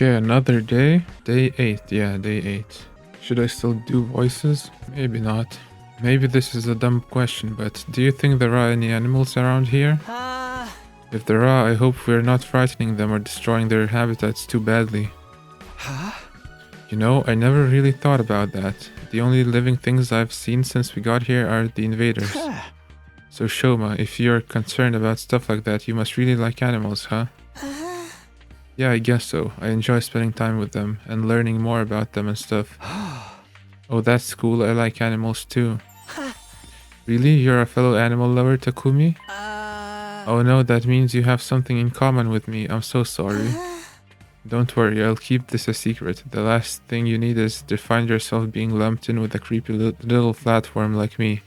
Okay, another day. Day 8. Yeah, day 8. Should I still do voices? Maybe not. Maybe this is a dumb question, but do you think there are any animals around here? If there are, I hope we're not frightening them or destroying their habitats too badly. You know, I never really thought about that. The only living things I've seen since we got here are the invaders. So Shoma, if you're concerned about stuff like that, you must really like animals, huh? Yeah, I guess so. I enjoy spending time with them and learning more about them and stuff. Oh, that's cool. I like animals too. Really? You're a fellow animal lover, Takumi? Oh no, that means you have something in common with me. I'm so sorry. Don't worry, I'll keep this a secret. The last thing you need is to find yourself being lumped in with a creepy little flatworm like me.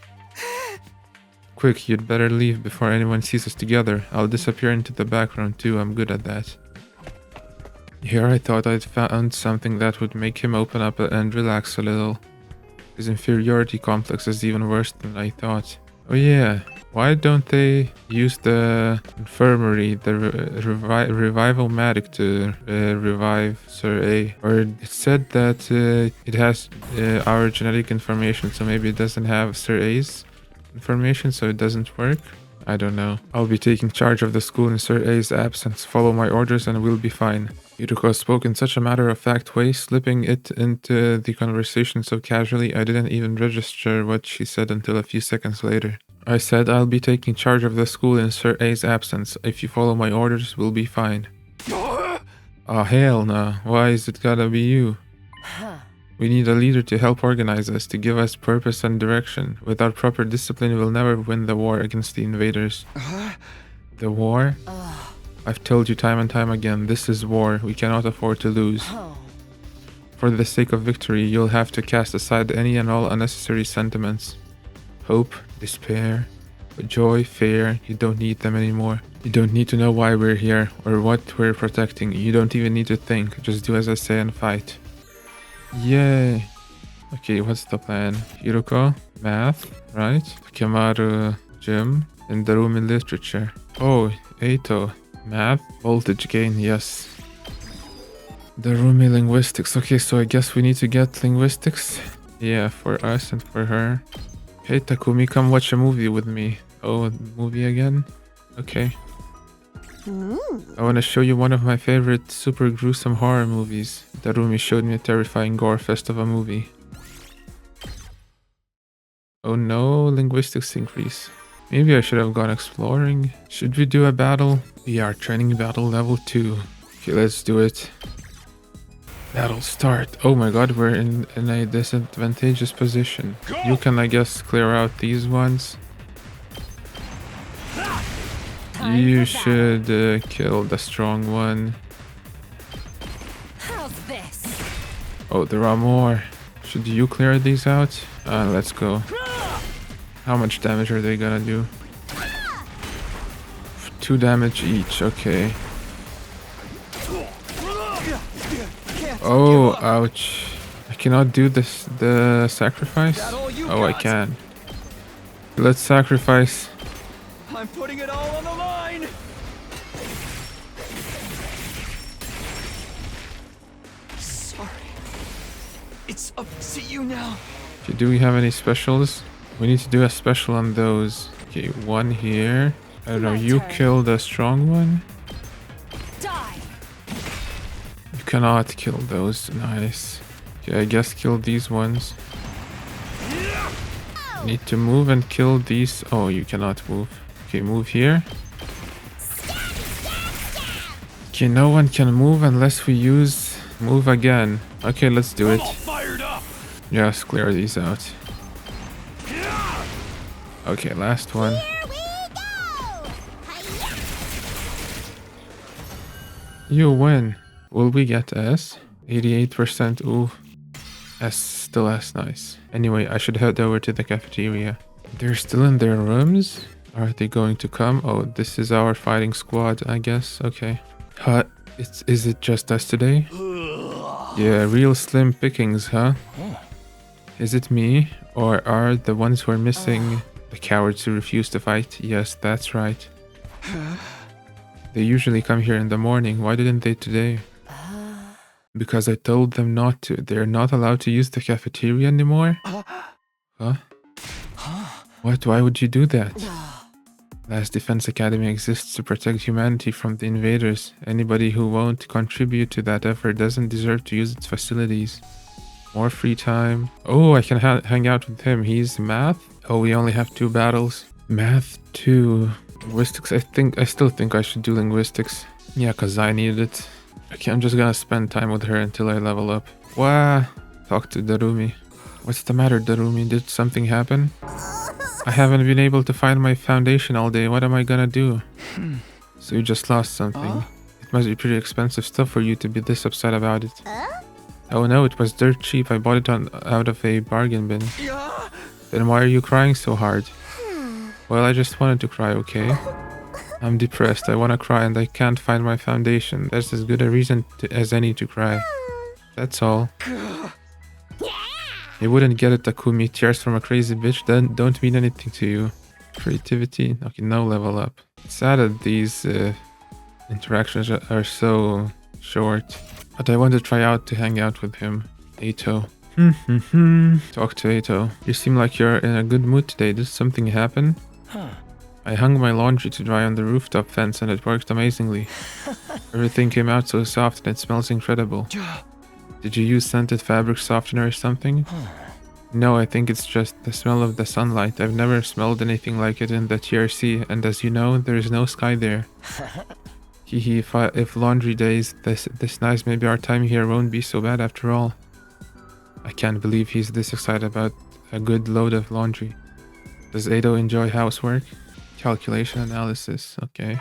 Quick, you'd better leave before anyone sees us together. I'll disappear into the background too, I'm good at that. Here I thought I'd found something that would make him open up and relax a little. His inferiority complex is even worse than I thought. Oh yeah, why don't they use the infirmary, the revival-matic to revive Sir A? Or it said that it has our genetic information, so maybe it doesn't have Sir A's information, so it doesn't work? I don't know. I'll be taking charge of the school in Sir A's absence. Follow my orders and we'll be fine. Yuruko spoke in such a matter-of-fact way, slipping it into the conversation so casually I didn't even register what she said until a few seconds later. I said I'll be taking charge of the school in Sir A's absence. If you follow my orders, we'll be fine. Oh hell no. Why is it gotta be you? We need a leader to help organize us, to give us purpose and direction. Without proper discipline, we'll never win the war against the invaders. The war? I've told you time and time again, this is war. We cannot afford to lose. For the sake of victory, you'll have to cast aside any and all unnecessary sentiments. Hope, despair, joy, fear, you don't need them anymore. You don't need to know why we're here or what we're protecting. You don't even need to think. Just do as I say and fight. Yay. Okay, what's the plan? Hiruko, math, right? Takemaru, gym, and Darumi, literature. Oh, Eito, math, voltage gain, yes. Darumi, linguistics. Okay, so I guess we need to get linguistics. Yeah, for us and for her. Hey Takumi, come watch a movie with me. Oh, movie again? Okay. I want to show you one of my favorite super gruesome horror movies. Darumi showed me a terrifying gore fest of a movie. Oh no, linguistics increase. Maybe I should have gone exploring. Should we do a battle? Yeah, training battle level 2. Okay, let's do it. Battle start. Oh my god, we're in a disadvantageous position. You can, I guess, clear out these ones. You should kill the strong one. Oh, there are more. Should you clear these out? Let's go. How much damage are they gonna do? 2 damage each, okay. Oh, ouch. I cannot do this, the sacrifice? Oh, I can. Let's sacrifice. I'm putting it all on the line. Sorry. It's up to you now. Okay, do we have any specials? We need to do a special on those. Okay, one here. I don't know, you kill the strong one? Die. You cannot kill those. Nice. Okay, I guess kill these ones. Need to move and kill these. Oh, you cannot move. Okay, move here. Okay, no one can move unless we use move again. Okay, let's do it. Just clear these out. Okay, last one. You win. Will we get S? 88%. Ooh. S, still S, nice. Anyway, I should head over to the cafeteria. They're still in their rooms? Are they going to come? Oh, this is our fighting squad, I guess. Okay. Is it just us today? Yeah, real slim pickings, huh? Is it me? Or are the ones who are missing the cowards who refuse to fight? Yes, that's right. They usually come here in the morning. Why didn't they today? Because I told them not to. They're not allowed to use the cafeteria anymore? Huh? What? Why would you do that? Last Defense Academy exists to protect humanity from the invaders. Anybody who won't contribute to that effort doesn't deserve to use its facilities. More free time. Oh, I can hang out with him. He's math? Oh, we only have 2 battles. Math 2. Linguistics. I still think I should do linguistics. Yeah, because I need it. Okay, I'm just gonna spend time with her until I level up. Wah! Talk to Darumi. What's the matter, Darumi? Did something happen? I haven't been able to find my foundation all day. What am I gonna do? So you just lost something. It must be pretty expensive stuff for you to be this upset about it. Oh no, it was dirt cheap. I bought it out of a bargain bin. Then why are you crying so hard? Well, I just wanted to cry, okay? I'm depressed. I wanna cry and I can't find my foundation. That's as good a reason as any to cry. That's all. You wouldn't get it, Takumi. Tears from a crazy bitch don't mean anything to you. Creativity? Okay, no level up. It's sad that these interactions are so short. But I want to try out to hang out with him. Ato. Talk to Ato. You seem like you're in a good mood today. Did something happen? I hung my laundry to dry on the rooftop fence and it worked amazingly. Everything came out so soft and it smells incredible. Did you use scented fabric softener or something? No, I think it's just the smell of the sunlight. I've never smelled anything like it in the TRC, and as you know, there is no sky there. Hehe, if laundry days this nice, maybe our time here won't be so bad after all. I can't believe he's this excited about a good load of laundry. Does Ado enjoy housework? Calculation analysis, okay.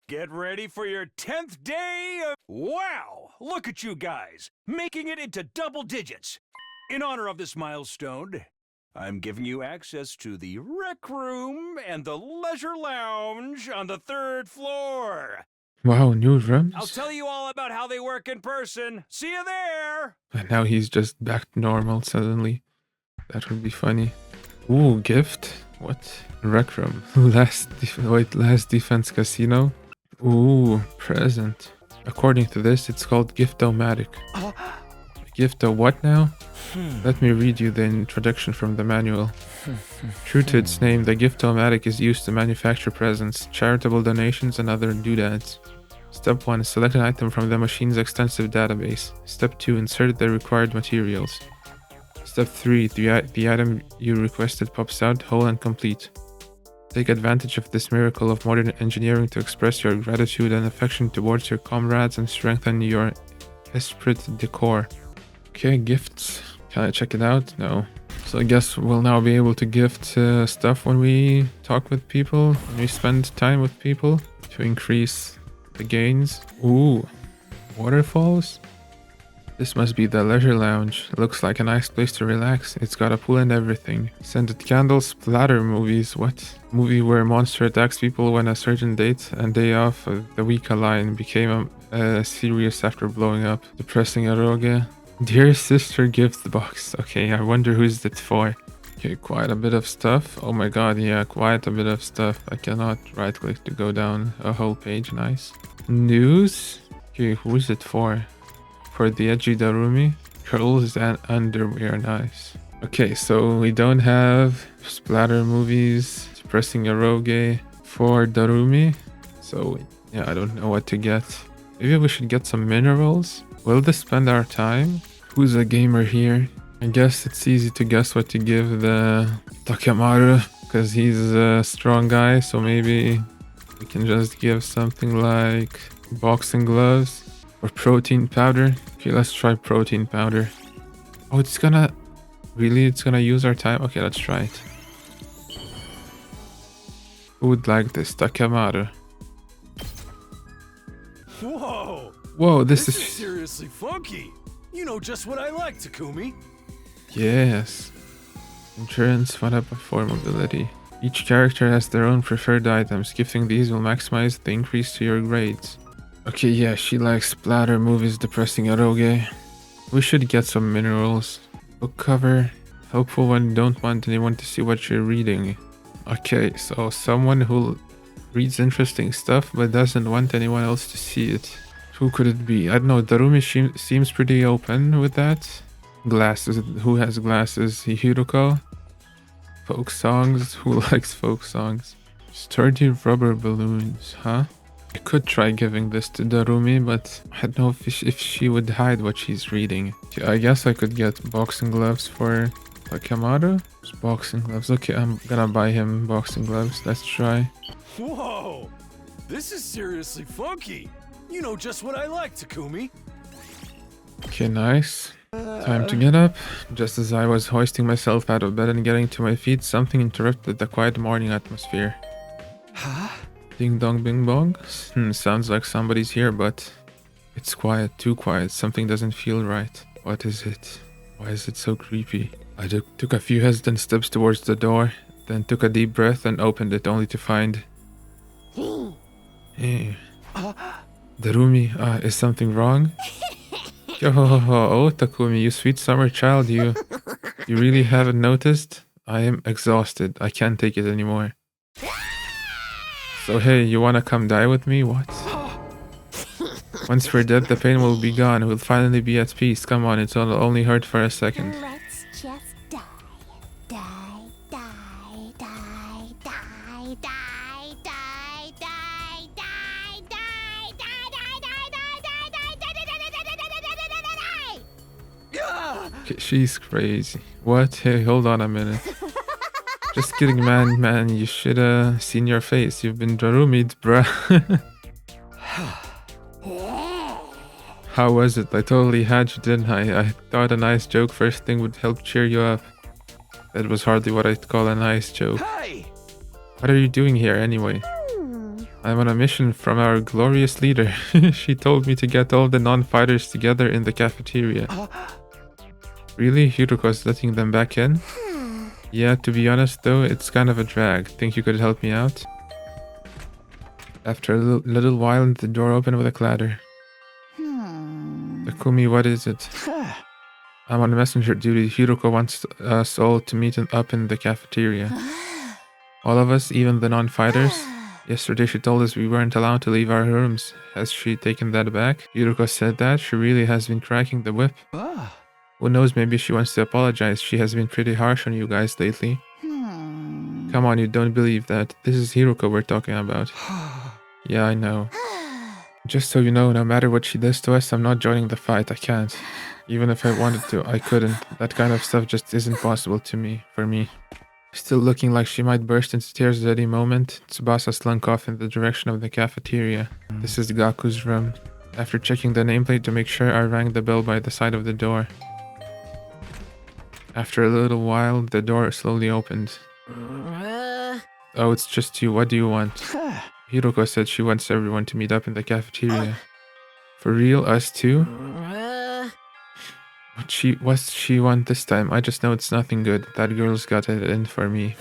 Get ready for your 10th day of... Wow! Look at you guys, making it into double digits. In honor of this milestone, I'm giving you access to the rec room and the leisure lounge on the 3rd floor. Wow, new rooms? I'll tell you all about how they work in person. See you there! And now he's just back to normal suddenly. That would be funny. Ooh, gift? What? Rec room. Last Defense Casino? Ooh, present. According to this, it's called Gift-O-Matic. Gift-O what now? Let me read you the introduction from the manual. True to its name, the Gift-O-Matic is used to manufacture presents, charitable donations, and other doodads. Step 1. Select an item from the machine's extensive database. Step 2. Insert the required materials. Step 3. The item you requested pops out whole and complete. Take advantage of this miracle of modern engineering to express your gratitude and affection towards your comrades and strengthen your esprit de corps. Okay, gifts. Can I check it out? No. So I guess we'll now be able to gift stuff when we talk with people, when we spend time with people to increase the gains. Ooh, waterfalls? This must be the leisure lounge. It looks like a nice place to relax. It's got a pool and everything. Scented candles, splatter movies. What? Movie where a monster attacks people when a certain date and day off the week align became serious after blowing up. Depressing eroge. Dear sister gift box. Okay, I wonder who's it for. Okay, quite a bit of stuff. Oh my god, yeah, quite a bit of stuff. I cannot right click to go down a whole page. Nice. News. Okay, who is it for? For the edgy Darumi. Curls and underwear. Nice. Okay, so we don't have splatter movies, depressing eroge for Darumi. So yeah, I don't know what to get. Maybe we should get some minerals. Will this spend our time? Who's a gamer here? I guess it's easy to guess what to give the Takemaru because he's a strong guy, so maybe we can just give something like boxing gloves or protein powder. Okay, let's try protein powder. Oh, it's gonna use our time? Okay, let's try it. Who would like this? Takemaru. Whoa! Whoa, this is seriously funky. You know just what I like, Takumi. Yes. Endurance, fun up for mobility. Each character has their own preferred items. Gifting these will maximize the increase to your grades. Okay, yeah, she likes splatter movies, depressing eroge. We should get some minerals. Book cover. Helpful when you don't want anyone to see what you're reading. Okay, so someone who reads interesting stuff but doesn't want anyone else to see it. Who could it be? I don't know. Darumi seems pretty open with that. Glasses. Who has glasses? Hiruko? Folk songs? Who likes folk songs? Sturdy rubber balloons, huh? I could try giving this to Darumi, but I don't know if she would hide what she's reading. I guess I could get boxing gloves for Takamaru. Boxing gloves. Okay, I'm gonna buy him boxing gloves. Let's try. Whoa! This is seriously funky. You know just what I like, Takumi. Okay, nice. Time to get up. Just as I was hoisting myself out of bed and getting to my feet, something interrupted the quiet morning atmosphere. Huh? Ding dong bing bong. Sounds like somebody's here, but it's quiet, too quiet. Something doesn't feel right. What is it? Why is it so creepy? I took a few hesitant steps towards the door, then took a deep breath and opened it only to find... Hey. Darumi, is something wrong? Oh, Takumi, you sweet summer child, you really haven't noticed? I am exhausted. I can't take it anymore. So hey, you wanna come die with me? What? Once we're dead, the pain will be gone. We'll finally be at peace. Come on, it'll only hurt for a second. Let's just die. Die, die, die, die, die, die, die, die, die, die. She's crazy. What? Hey, hold on a minute. Just kidding, man, you shoulda seen your face. You've been Darumi'd, bruh. How was it? I totally had you, didn't I? I thought a nice joke first thing would help cheer you up. That was hardly what I'd call a nice joke. Hey! What are you doing here, anyway? I'm on a mission from our glorious leader. She told me to get all the non-fighters together in the cafeteria. Really? Hiruko's letting them back in? Yeah, to be honest though, it's kind of a drag. Think you could help me out? After a little while, the door opened with a clatter. Takumi, what is it? I'm on messenger duty. Hiruko wants us all to meet up in the cafeteria. All of us, even the non-fighters? Yesterday she told us we weren't allowed to leave our rooms. Has she taken that back? Hiruko said that. She really has been cracking the whip. Who knows, maybe she wants to apologize. She has been pretty harsh on you guys lately. Come on, you don't believe that. This is Hiruko we're talking about. Yeah, I know. Just so you know, no matter what she does to us, I'm not joining the fight. I can't. Even if I wanted to, I couldn't. That kind of stuff just isn't possible for me. Still looking like she might burst into tears at any moment, Tsubasa slunk off in the direction of the cafeteria. This is Gaku's room. After checking the nameplate to make sure, I rang the bell by the side of the door. After a little while, the door slowly opened. Oh, it's just you. What do you want? Hiruko said she wants everyone to meet up in the cafeteria. For real? Us too? What's she want this time? I just know it's nothing good. That girl's got it in for me.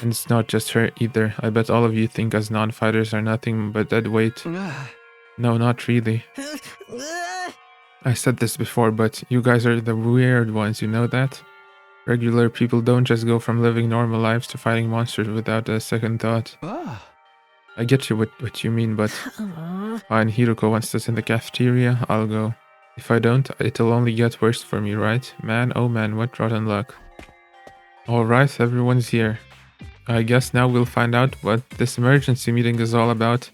And it's not just her either. I bet all of you think us non-fighters are nothing but dead weight. No, not really. I said this before, but you guys are the weird ones, you know that? Regular people don't just go from living normal lives to fighting monsters without a second thought. I get you what you mean, but... Fine, Hiruko wants us in the cafeteria, I'll go. If I don't, it'll only get worse for me, right? Man, oh man, what rotten luck. Alright, everyone's here. I guess now we'll find out what this emergency meeting is all about.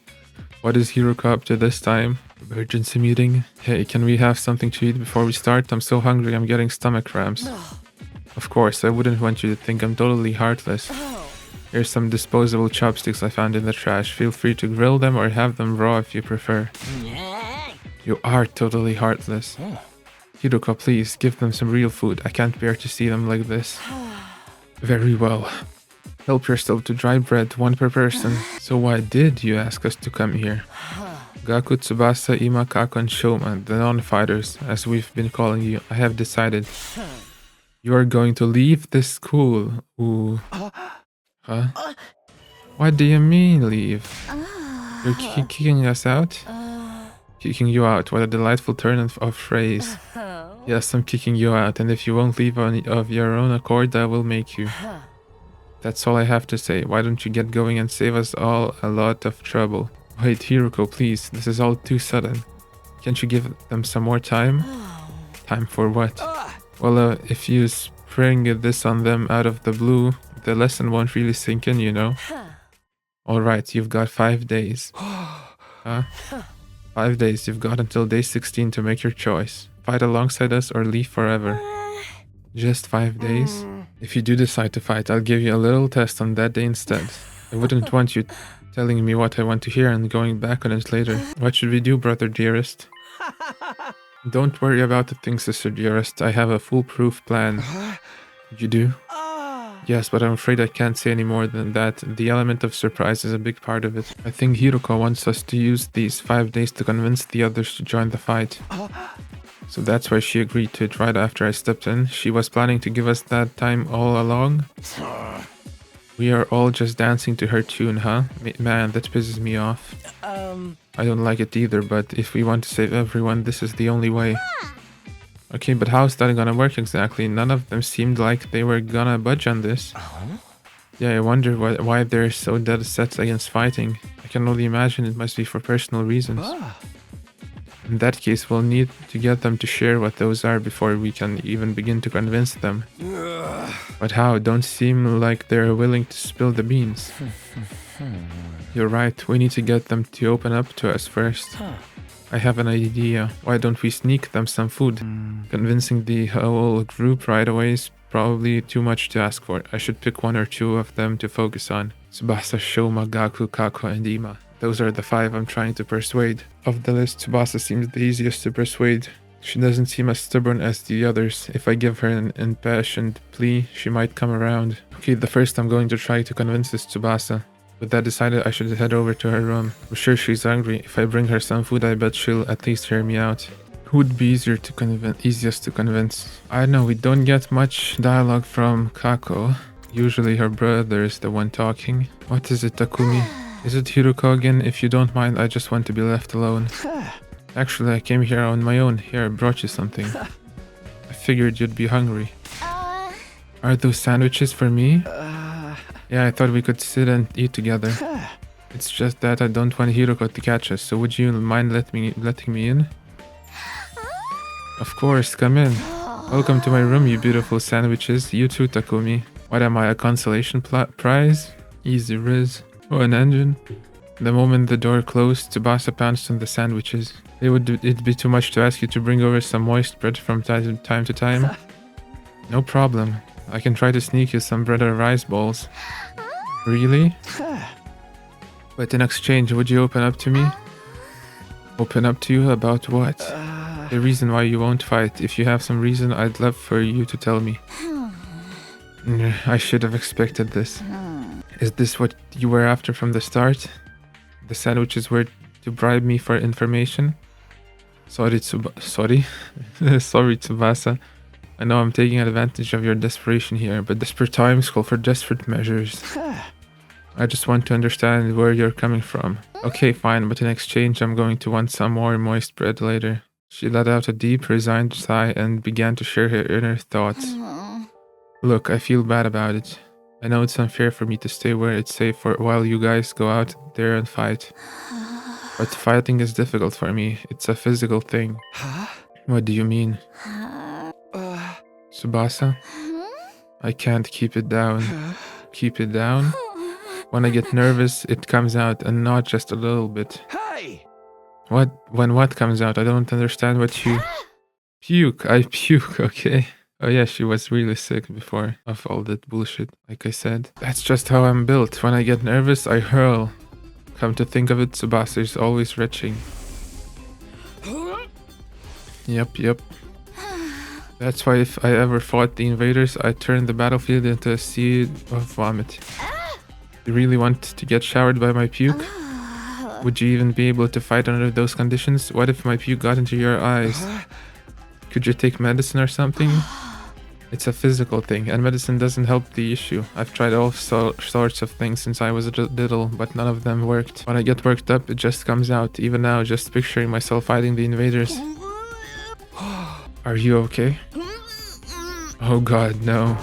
What is Hiruko up to this time? Emergency meeting? Hey, can we have something to eat before we start? I'm so hungry, I'm getting stomach cramps. Of course, I wouldn't want you to think I'm totally heartless. Here's some disposable chopsticks I found in the trash. Feel free to grill them or have them raw if you prefer. You are totally heartless. Hiruko, please, give them some real food. I can't bear to see them like this. Very well. Help yourself to dry bread, one per person. So why did you ask us to come here? Gaku, Tsubasa, Ima, Kako, and Shoma, the non-fighters, as we've been calling you, I have decided. You are going to leave this school. Ooh. Huh? What do you mean, leave? You're kicking us out? Kicking you out, what a delightful turn of phrase. Yes, I'm kicking you out, and if you won't leave of your own accord, I will make you. That's all I have to say. Why don't you get going and save us all a lot of trouble? Wait, Hiruko, please. This is all too sudden. Can't you give them some more time? Time for what? Well, if you spring this on them out of the blue, the lesson won't really sink in, you know? Alright, you've got 5 days. Huh? 5 days, you've got until day 16 to make your choice. Fight alongside us or leave forever. Just 5 days? If you do decide to fight, I'll give you a little test on that day instead. I wouldn't want you telling me what I want to hear and going back on it later. What should we do, brother dearest? Don't worry about the thing, sister dearest. I have a foolproof plan. You do? Yes, but I'm afraid I can't say any more than that. The element of surprise is a big part of it. I think Hiroko wants us to use these 5 days to convince the others to join the fight. So that's why she agreed to it right after I stepped in. She was planning to give us that time all along. We are all just dancing to her tune, huh? Man, that pisses me off. I don't like it either, but if we want to save everyone, this is the only way. Okay, but how's that gonna work exactly? None of them seemed like they were gonna budge on this. Yeah, I wonder why they're so dead set against fighting. I can only imagine it must be for personal reasons. In that case, we'll need to get them to share what those are before we can even begin to convince them. But how? Don't seem like they're willing to spill the beans. You're right, we need to get them to open up to us first. I have an idea. Why don't we sneak them some food? Convincing the whole group right away is probably too much to ask for. I should pick 1 or 2 of them to focus on. Tsubasa, Shoma, Gaku, Kako, and Ima. Those are the 5 I'm trying to persuade. Of the list, Tsubasa seems the easiest to persuade. She doesn't seem as stubborn as the others. If I give her an impassioned plea, she might come around. Okay, the first I'm going to try to convince is Tsubasa. With that decided, I should head over to her room. I'm sure she's hungry. If I bring her some food, I bet she'll at least hear me out. Who would be easiest to convince? I don't know, we don't get much dialogue from Kako. Usually her brother is the one talking. What is it, Takumi? Is it Hiroko again? If you don't mind, I just want to be left alone. Actually, I came here on my own. Here, I brought you something. I figured you'd be hungry. Are those sandwiches for me? Yeah, I thought we could sit and eat together. It's just that I don't want Hiroko to catch us, so would you mind letting me in? Of course, come in. Welcome to my room, you beautiful sandwiches. You too, Takumi. What am I, a consolation prize? Easy Riz. Oh, an engine. The moment the door closed, Tsubasa pounced on the sandwiches. It'd be too much to ask you to bring over some moist bread from time to time. No problem. I can try to sneak you some bread or rice balls. Really? But in exchange, would you open up to me? Open up to you about what? The reason why you won't fight. If you have some reason, I'd love for you to tell me. I should have expected this. Is this what you were after from the start? The sandwiches were to bribe me for information? Sorry, Sorry, Tsubasa. I know I'm taking advantage of your desperation here, but desperate times call for desperate measures. I just want to understand where you're coming from. Okay, fine, but in exchange I'm going to want some more moist bread later. She let out a deep, resigned sigh and began to share her inner thoughts. Look, I feel bad about it. I know it's unfair for me to stay where it's safe while you guys go out there and fight. But fighting is difficult for me. It's a physical thing. What do you mean? Tsubasa? I can't keep it down. Keep it down? When I get nervous, it comes out, and not just a little bit. Hey! When what comes out? I don't understand what you... Puke. I puke, okay. Oh yeah, she was really sick before of all that bullshit, like I said. That's just how I'm built. When I get nervous, I hurl. Come to think of it, Tsubasa is always retching. Yep. That's why if I ever fought the invaders, I turned the battlefield into a sea of vomit. You really want to get showered by my puke? Would you even be able to fight under those conditions? What if my puke got into your eyes? Could you take medicine or something? It's a physical thing, and medicine doesn't help the issue. I've tried all sorts of things since I was little, but none of them worked. When I get worked up, it just comes out. Even now, just picturing myself fighting the invaders. Are you okay? Oh god, no.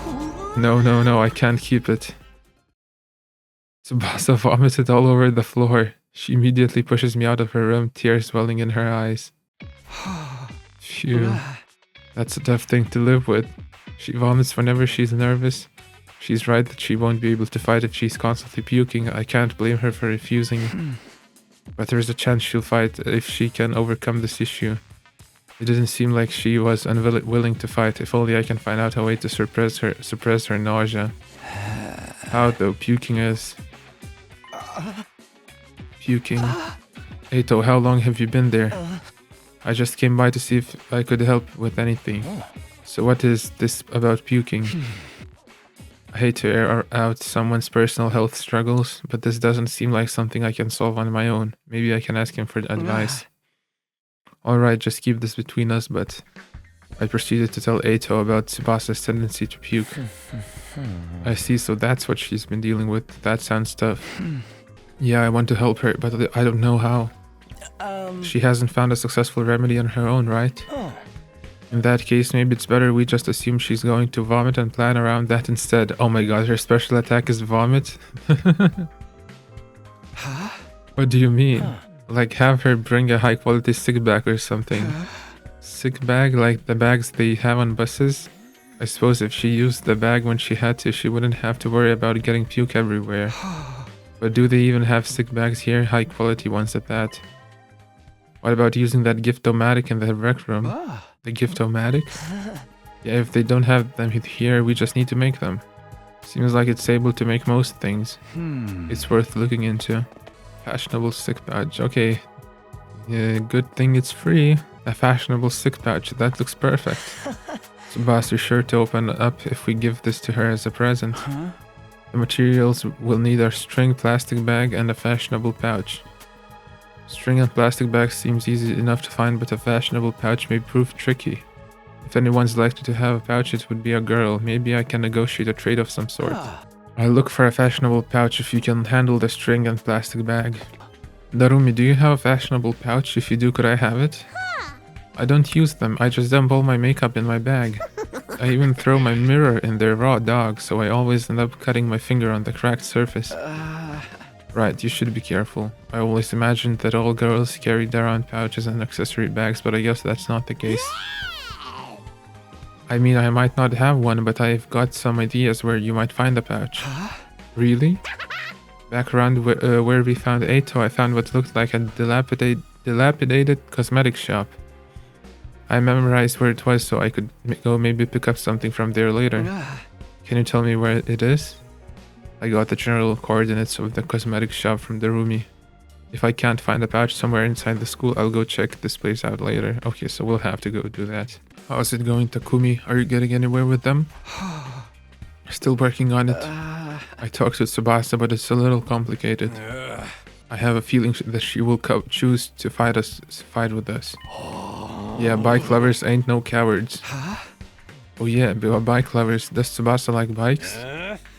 No, I can't keep it. Tsubasa vomited all over the floor. She immediately pushes me out of her room, tears welling in her eyes. Phew. That's a tough thing to live with. She vomits whenever she's nervous. She's right that she won't be able to fight if she's constantly puking. I can't blame her for refusing. But there's a chance she'll fight if she can overcome this issue. It didn't seem like she was unwilling to fight. If only I can find out a way to suppress her nausea. How though? Puking is... Puking. Eito, how long have you been there? I just came by to see if I could help with anything. So what is this about puking? I hate to air out someone's personal health struggles, but this doesn't seem like something I can solve on my own. Maybe I can ask him for advice. Alright, just keep this between us, but... I proceeded to tell Eito about Tsubasa's tendency to puke. I see, so that's what she's been dealing with. That sounds tough. Yeah, I want to help her, but I don't know how. She hasn't found a successful remedy on her own, right? In that case, maybe it's better we just assume she's going to vomit and plan around that instead. Oh my god, her special attack is vomit? What do you mean? Like have her bring a high quality sick bag or something. Sick bag like the bags they have on buses? I suppose if she used the bag when she had to, she wouldn't have to worry about getting puke everywhere. But do they even have sick bags here? High quality ones at that. What about using that gift-o-matic in the rec room? The gift-o-matic? Yeah, if they don't have them here, we just need to make them. Seems like it's able to make most things. It's worth looking into. Fashionable sick pouch. Okay. Yeah, good thing it's free. A fashionable sick pouch. That looks perfect. Tsubasa is sure to open up if we give this to her as a present. The materials will need a string, plastic bag, and a fashionable pouch. String and plastic bags seems easy enough to find, but a fashionable pouch may prove tricky. If anyone's likely to have a pouch, it would be a girl. Maybe I can negotiate a trade of some sort. I'll look for a fashionable pouch if you can handle the string and plastic bag. Darumi, do you have a fashionable pouch? If you do, could I have it? I don't use them. I just dump all my makeup in my bag. I even throw my mirror in there raw dog, so I always end up cutting my finger on the cracked surface. Right, you should be careful. I always imagined that all girls carried around pouches and accessory bags, but I guess that's not the case. I mean, I might not have one, but I've got some ideas where you might find a pouch. Really? Back around where we found Eito, I found what looked like a dilapidated cosmetic shop. I memorized where it was so I could go maybe pick up something from there later. Can you tell me where it is? I got the general coordinates of the cosmetic shop from Darumi. If I can't find a pouch somewhere inside the school, I'll go check this place out later. Okay, so we'll have to go do that. How's it going, Takumi? Are you getting anywhere with them? Still working on it. I talked to Tsubasa, but it's a little complicated. I have a feeling that she will choose to fight with us. Yeah, bike lovers ain't no cowards. Oh yeah, bike lovers. Does Tsubasa like bikes?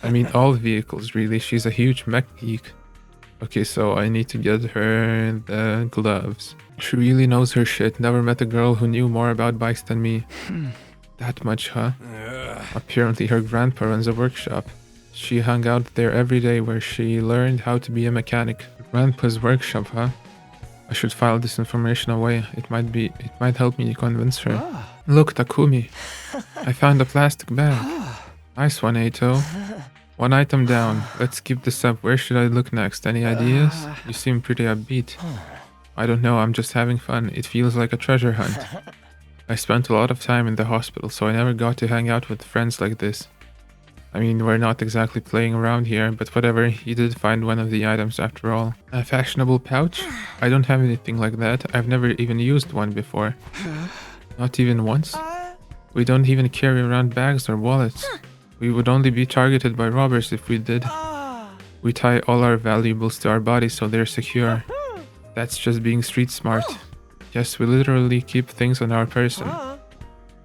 I mean all vehicles really. She's a huge mech geek. Okay, so I need to get her the gloves. She really knows her shit. Never met a girl who knew more about bikes than me. That much, huh? Apparently her grandpa runs a workshop. She hung out there every day where she learned how to be a mechanic. Grandpa's workshop, huh? I should file this information away. It might help me convince her. Look, Takumi. I found a plastic bag. Nice one, Eito. One item down. Let's keep this up. Where should I look next? Any ideas? You seem pretty upbeat. I don't know, I'm just having fun. It feels like a treasure hunt. I spent a lot of time in the hospital, so I never got to hang out with friends like this. I mean, we're not exactly playing around here, but whatever, you did find one of the items after all. A fashionable pouch? I don't have anything like that. I've never even used one before. Not even once? We don't even carry around bags or wallets. We would only be targeted by robbers if we did. We tie all our valuables to our bodies so they're secure. That's just being street smart. Yes, we literally keep things on our person.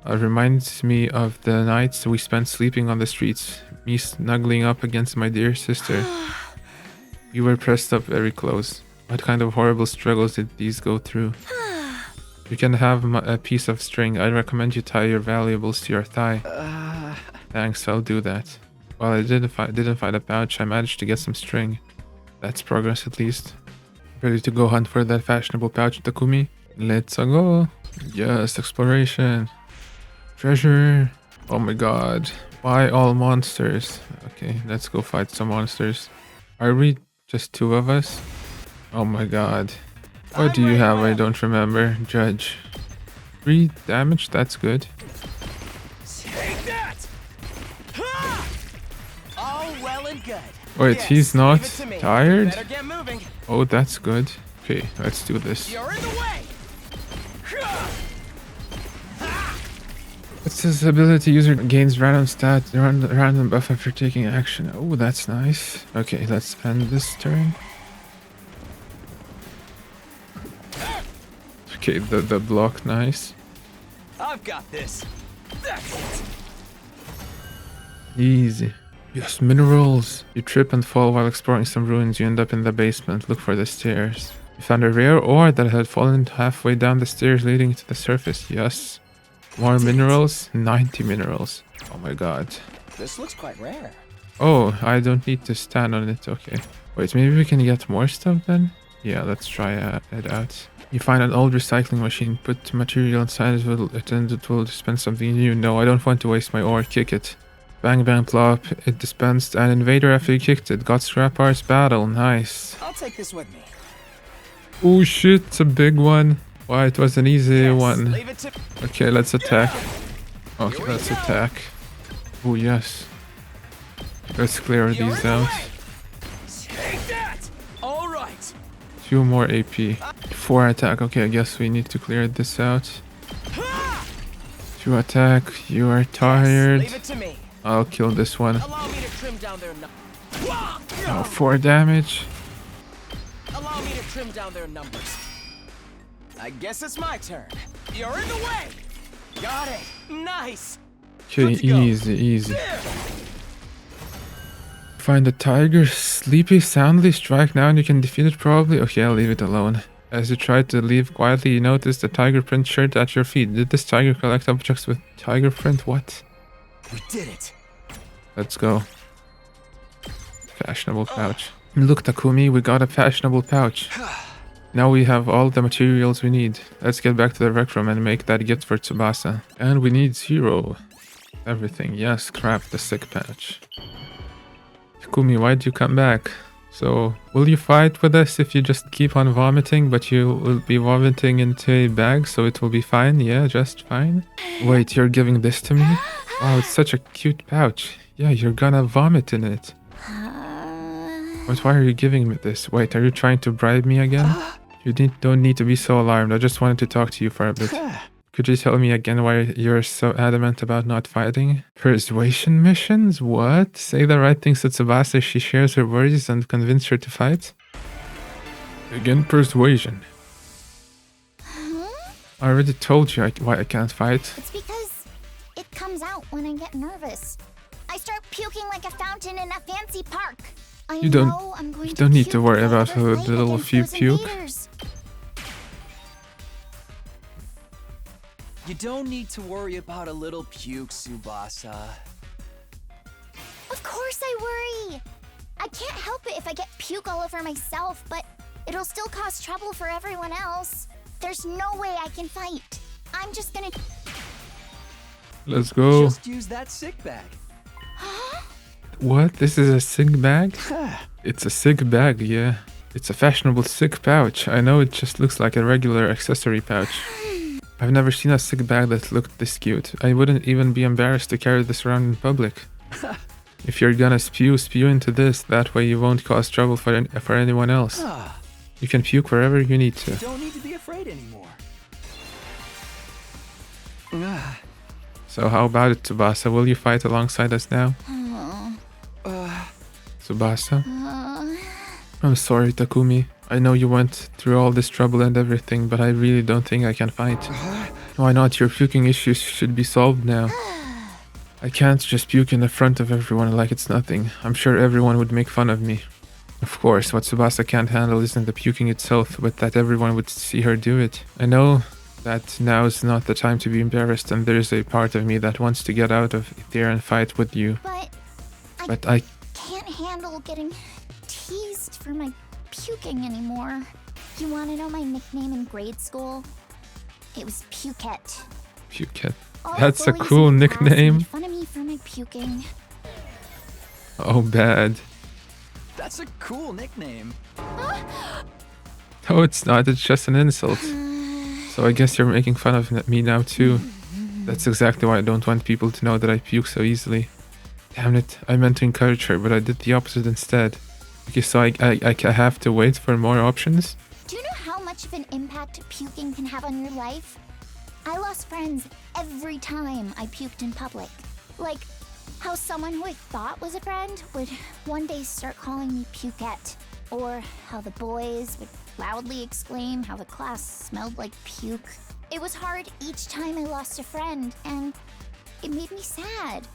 It reminds me of the nights we spent sleeping on the streets, me snuggling up against my dear sister. We were pressed up very close. What kind of horrible struggles did these go through? You can have a piece of string. I recommend you tie your valuables to your thigh. Thanks, I'll do that. While I didn't find a pouch, I managed to get some string. That's progress at least. Ready to go hunt for that fashionable pouch, Takumi? Let's go! Yes, exploration. Treasure. Oh my god. Why all monsters? Okay, let's go fight some monsters. Are we just two of us? Oh my god. What do you have? I don't remember. Judge. 3 damage? That's good. Take that! Ha! All well and good. Wait, Yes, he's not leave it to me. tired? Better get moving. Oh, that's good. Okay, let's do this. You're in the way. What's his ability? User gains random stat, random buff after taking action. Oh, that's nice. Okay, let's end this turn. Okay, the block, nice. I've got this. That's it. Easy. Yes, minerals. You trip and fall while exploring some ruins. You end up in the basement. Look for the stairs. You found a rare ore that had fallen halfway down the stairs leading to the surface. Yes. More minerals. 90 minerals. Oh my god. This looks quite rare. Oh, I don't need to stand on it. Okay. Wait, maybe we can get more stuff then? Yeah, let's try it out. You find an old recycling machine. Put material inside it and it will dispense something new. No, I don't want to waste my ore. Kick it. Bang bang plop. It dispensed an invader after you kicked it. Got scrap parts battle. Nice. I'll take this with me. Oh shit, it's a big one. Why, it was an easy Yes, one. leave it to Okay, let's attack. Okay, Here we let's go. attack. Oh yes. Let's clear You're these in the out. way. Take that. All right. 2 more AP. 4 attack. Okay, I guess we need to clear this out. 2 attack. You are tired. Leave it to me. I'll kill this one. Allow me to trim down their Oh, 4 damage. Allow me to trim down their numbers. I guess it's my turn. You're in the way. Got it. Nice. Okay, Good to go. easy, easy. Find the tiger, sleepy, soundly, strike now and you can defeat it probably. Okay, I'll leave it alone. As you try to leave quietly, you notice the tiger print shirt at your feet. Did this tiger collect objects with tiger print? What? We did it. Let's go. Fashionable pouch. Look, Takumi, we got a fashionable pouch. Now we have all the materials we need. Let's get back to the rec room and make that gift for Tsubasa. And we need 0. Everything. Yes, craft the sick pouch. Takumi, why'd you come back? So, will you fight with us if you just keep on vomiting, but you will be vomiting into a bag, so it will be fine? Yeah, just fine? Wait, you're giving this to me? Wow, it's such a cute pouch. Yeah, you're gonna vomit in it. But why are you giving me this? Wait, are you trying to bribe me again? You don't need to be so alarmed. I just wanted to talk to you for a bit. Could you tell me again why you're so adamant about not fighting? Persuasion missions? What? Say the right things to Tsubasa, she shares her worries and convince her to fight? Again, persuasion. I already told you why I can't fight. It's because it comes out when I get nervous. I start puking like a fountain in a fancy park. I You don't- know I'm going you don't need to puke worry if I about ever a fight little against few those puke. invaders. You don't need to worry about a little puke, Tsubasa. Of course I worry. I can't help it if I get puke all over myself, but it'll still cause trouble for everyone else. There's no way I can fight. I'm just gonna... Let's go. Just use that sick bag. What? This is a sick bag? It's a sick bag, yeah. It's a fashionable sick pouch. I know it just looks like a regular accessory pouch. I've never seen a sick bag that looked this cute. I wouldn't even be embarrassed to carry this around in public. If you're gonna spew into this. That way you won't cause trouble for anyone else. You can puke wherever you need to. Don't need to be afraid anymore. So how about it, Tsubasa? Will you fight alongside us now? Tsubasa? I'm sorry, Takumi. I know you went through all this trouble and everything, but I really don't think I can fight. Why not? Your puking issues should be solved now. I can't just puke in the front of everyone like it's nothing. I'm sure everyone would make fun of me. Of course, what Tsubasa can't handle isn't the puking itself, but that everyone would see her do it. I know that now is not the time to be embarrassed, and there's a part of me that wants to get out of there and fight with you. But I can't handle getting teased for my puking anymore. You want to know my nickname in grade school? It was Pukette. Pukette. All the That's a bullies cool in the class nickname. made fun of me for my puking. Oh, bad. That's a cool nickname. No, it's not. It's just an insult. So I guess you're making fun of me now too. That's exactly why I don't want people to know that I puke so easily. Damn it. I meant to encourage her, but I did the opposite instead. Okay, so I have to wait for more options? Do you know how much of an impact puking can have on your life? I lost friends every time I puked in public. Like, how someone who I thought was a friend would one day start calling me Pukette. Or how the boys would loudly exclaim how the class smelled like puke. It was hard each time I lost a friend, and it made me sad.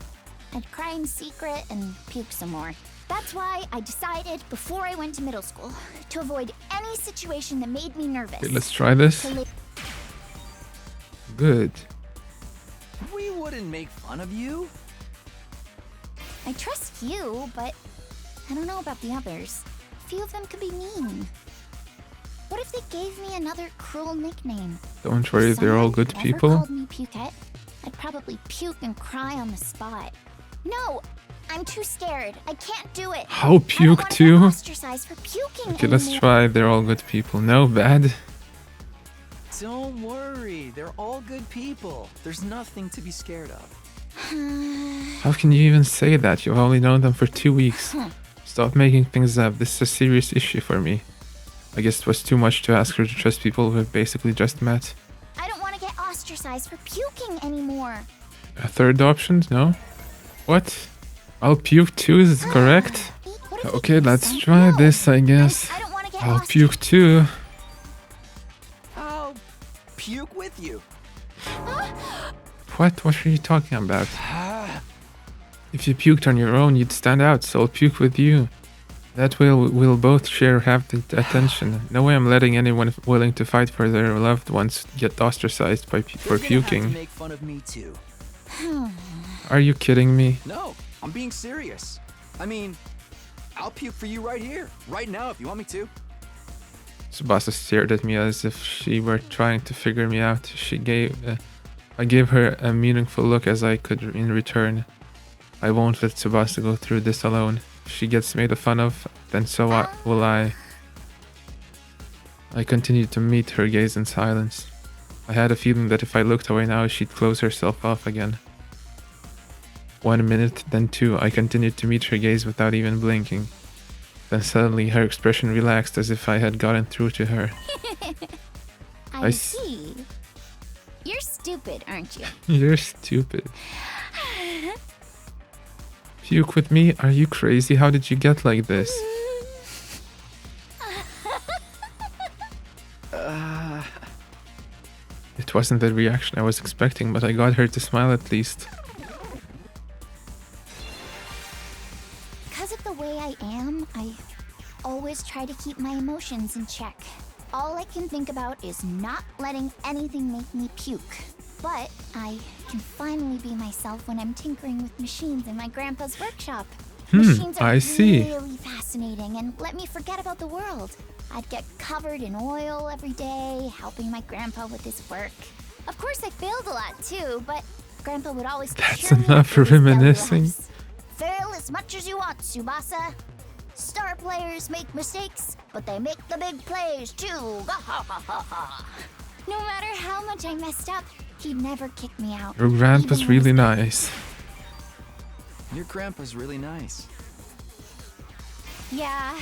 I'd cry in secret and puke some more. That's why I decided before I went to middle school to avoid any situation that made me nervous. Okay, let's try this. Good. We wouldn't make fun of you. I trust you, but I don't know about the others. A few of them could be mean. What if they gave me another cruel nickname? Don't worry, they're all good If people. someone ever called me Pukette, I'd probably puke and cry on the spot. No, I'm too scared. I can't do it. How I don't puke wanna get too? ostracized for puking Okay, let's anymore. try. They're all good people. No, bad. Don't worry, they're all good people. There's nothing to be scared of. How can you even say that? You've only known them for 2 weeks. Stop making things up. This is a serious issue for me. I guess it was too much to ask her to trust people who have basically just met. I don't want to get ostracized for puking anymore. A third option? No? What? I'll puke too, is it correct? What if they Okay, give let's some- try No, this, I guess. I don't want to get I'll ostracized. puke too. I'll puke with you. What? What are you talking about? If you puked on your own, you'd stand out, so I'll puke with you. That way we'll both share half the attention. No way I'm letting anyone willing to fight for their loved ones get ostracized for You're gonna have to puking. make fun of me too. Are you kidding me? No, I'm being serious. I mean, I'll puke for you right here, right now if you want me to. Tsubasa stared at me as if she were trying to figure me out. I gave her a meaningful look as I could in return. I won't let Tsubasa go through this alone. If she gets made fun of, then so will I. I continued to meet her gaze in silence. I had a feeling that if I looked away now, she'd close herself off again. 1 minute, then 2, I continued to meet her gaze without even blinking. Then suddenly her expression relaxed as if I had gotten through to her. I I see. You're stupid, aren't you? You're stupid. Puke with me? Are you crazy? How did you get like this? It wasn't the reaction I was expecting, but I got her to smile at least. Because of the way I am, I always try to keep my emotions in check. All I can think about is not letting anything make me puke. But I can finally be myself when I'm tinkering with machines in my grandpa's workshop. Machines are I see. really fascinating and let me forget about the world. I'd get covered in oil every day, helping my grandpa with his work. Of course, I failed a lot too, but Grandpa would always That's cheer me enough up with his belly reminiscing. laughs. Fail as much as you want, Tsubasa. Star players make mistakes, but they make the big plays too. No matter how much I messed up, he'd never kick me out. Your grandpa's even when really I was- nice. Your grandpa's really nice. Yeah,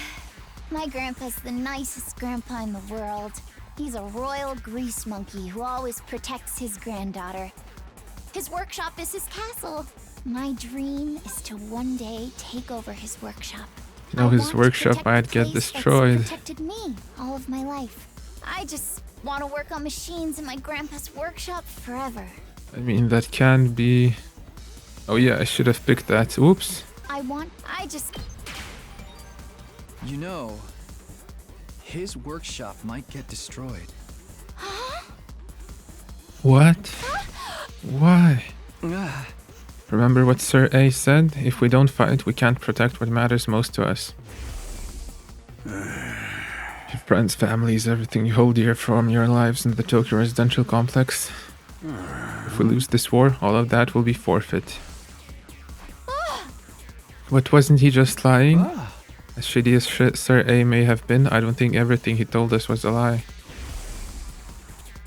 my grandpa's the nicest grandpa in the world. He's a royal grease monkey who always protects his granddaughter. His workshop is his castle. My dream is to one day take over his workshop. You know, I his want to workshop protect might the get place that's destroyed. protected me all of my life. I just want to work on machines in my grandpa's workshop forever. I mean, that can be... Oh yeah, I should have picked that. Oops. I just... You know, his workshop might get destroyed. What? Why? Ah, Remember what Sir A said? If we don't fight, we can't protect what matters most to us. You've Friends, families, everything you hold dear from your lives in the Tokyo residential complex. If we lose this war, all of that will be forfeit. But wasn't he just lying? As shitty as Sir A may have been, I don't think everything he told us was a lie.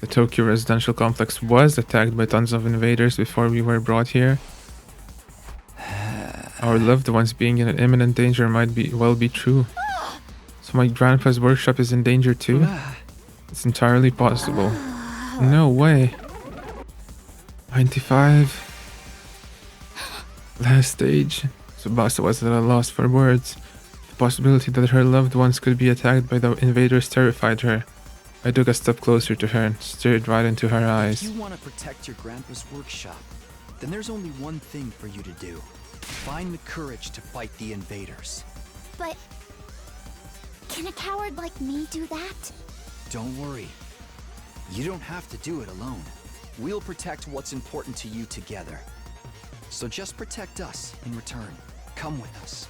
The Tokyo residential complex was attacked by tons of invaders before we were brought here. Our loved ones being in imminent danger might well be true. So my grandpa's workshop is in danger too? It's entirely possible. No way. 95. Last stage. Tsubasa was at a loss for words. The possibility that her loved ones could be attacked by the invaders terrified her. I took a step closer to her and stared right into her eyes. If you want to protect your grandpa's workshop, then there's only one thing for you to do. Find the courage to fight the invaders. But can a coward like me do that? Don't worry. You don't have to do it alone. We'll protect what's important to you together. So just protect us in return. Come with us.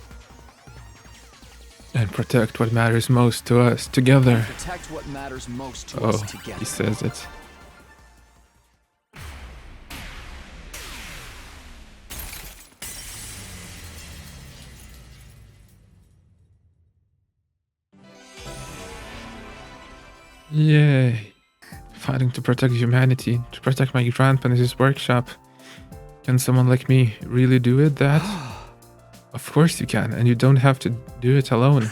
And protect what matters most to us together. Protect what matters most to us together. He says it. Yay. Fighting to protect humanity, to protect my grandpa and his workshop. Can someone like me really do it, Dad? Of course you can, and you don't have to do it alone.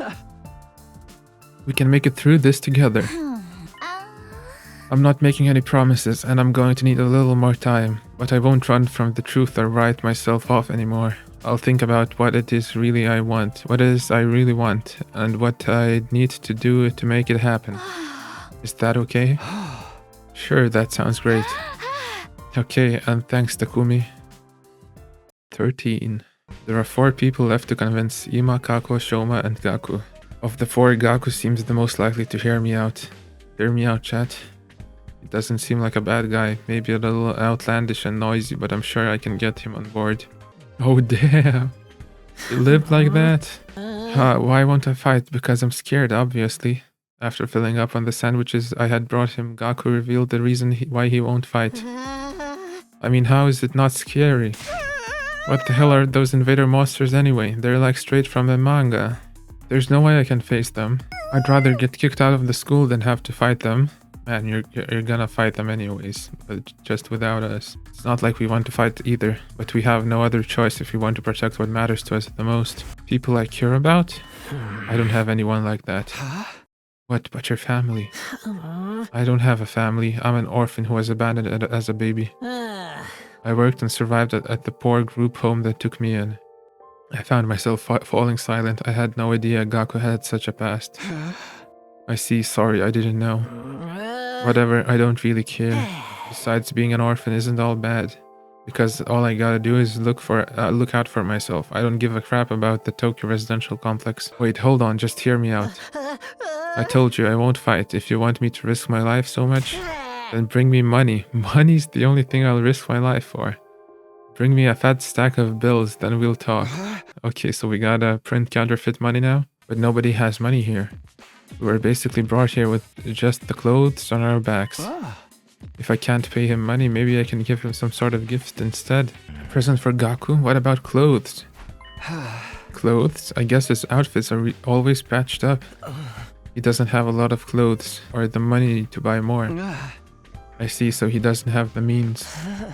We can make it through this together. I'm not making any promises, and I'm going to need a little more time, but I won't run from the truth or write myself off anymore. I'll think about what it is really I want, what it is I really want, and what I need to do to make it happen. Is that okay? Sure, that sounds great. Okay, and thanks, Takumi. 13. There are 4 people left to convince: Ima, Kako, Shoma, and Gaku. Of the 4, Gaku seems the most likely to hear me out. Hear me out, chat. He doesn't seem like a bad guy, maybe a little outlandish and noisy, but I'm sure I can get him on board. Oh damn! You lived like that? Why won't I fight? Because I'm scared, obviously. After filling up on the sandwiches I had brought him, Gaku revealed the reason why he won't fight. I mean, how is it not scary? What the hell are those invader monsters anyway? They're like straight from the manga. There's no way I can face them. I'd rather get kicked out of the school than have to fight them. Man, you're gonna fight them anyways, but just without us. It's not like we want to fight either, but we have no other choice if we want to protect what matters to us the most. People I care about? I don't have anyone like that. What, but your family? I don't have a family. I'm an orphan who was abandoned as a baby. I worked and survived at the poor group home that took me in. I found myself falling silent. I had no idea Gaku had such a past. I see, sorry, I didn't know. Whatever, I don't really care. Besides, being an orphan isn't all bad. Because all I gotta do is look out for myself. I don't give a crap about the Tokyo residential complex. Wait, hold on, just hear me out. I told you I won't fight. If you want me to risk my life so much, then bring me money. Money's the only thing I'll risk my life for. Bring me a fat stack of bills, then we'll talk. Okay, so we gotta print counterfeit money now? But nobody has money here. We were basically brought here with just the clothes on our backs. If I can't pay him money, maybe I can give him some sort of gift instead. A present for Gaku? What about clothes? Clothes? I guess his outfits are always patched up. He doesn't have a lot of clothes, or the money to buy more. I see, so he doesn't have the means.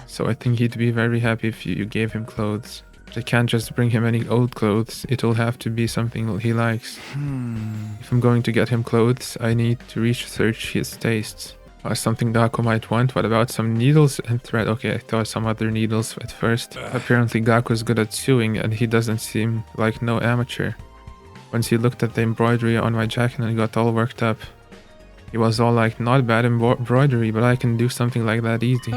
So I think he'd be very happy if you gave him clothes. But I can't just bring him any old clothes. It'll have to be something he likes. If I'm going to get him clothes, I need to research his tastes. Something Gaku might want. What about some needles and thread? Okay, I thought some other needles at first. Apparently Gaku's good at sewing and he doesn't seem like no amateur. Once he looked at the embroidery on my jacket and got all worked up. He was all like, not bad embroidery, but I can do something like that easy.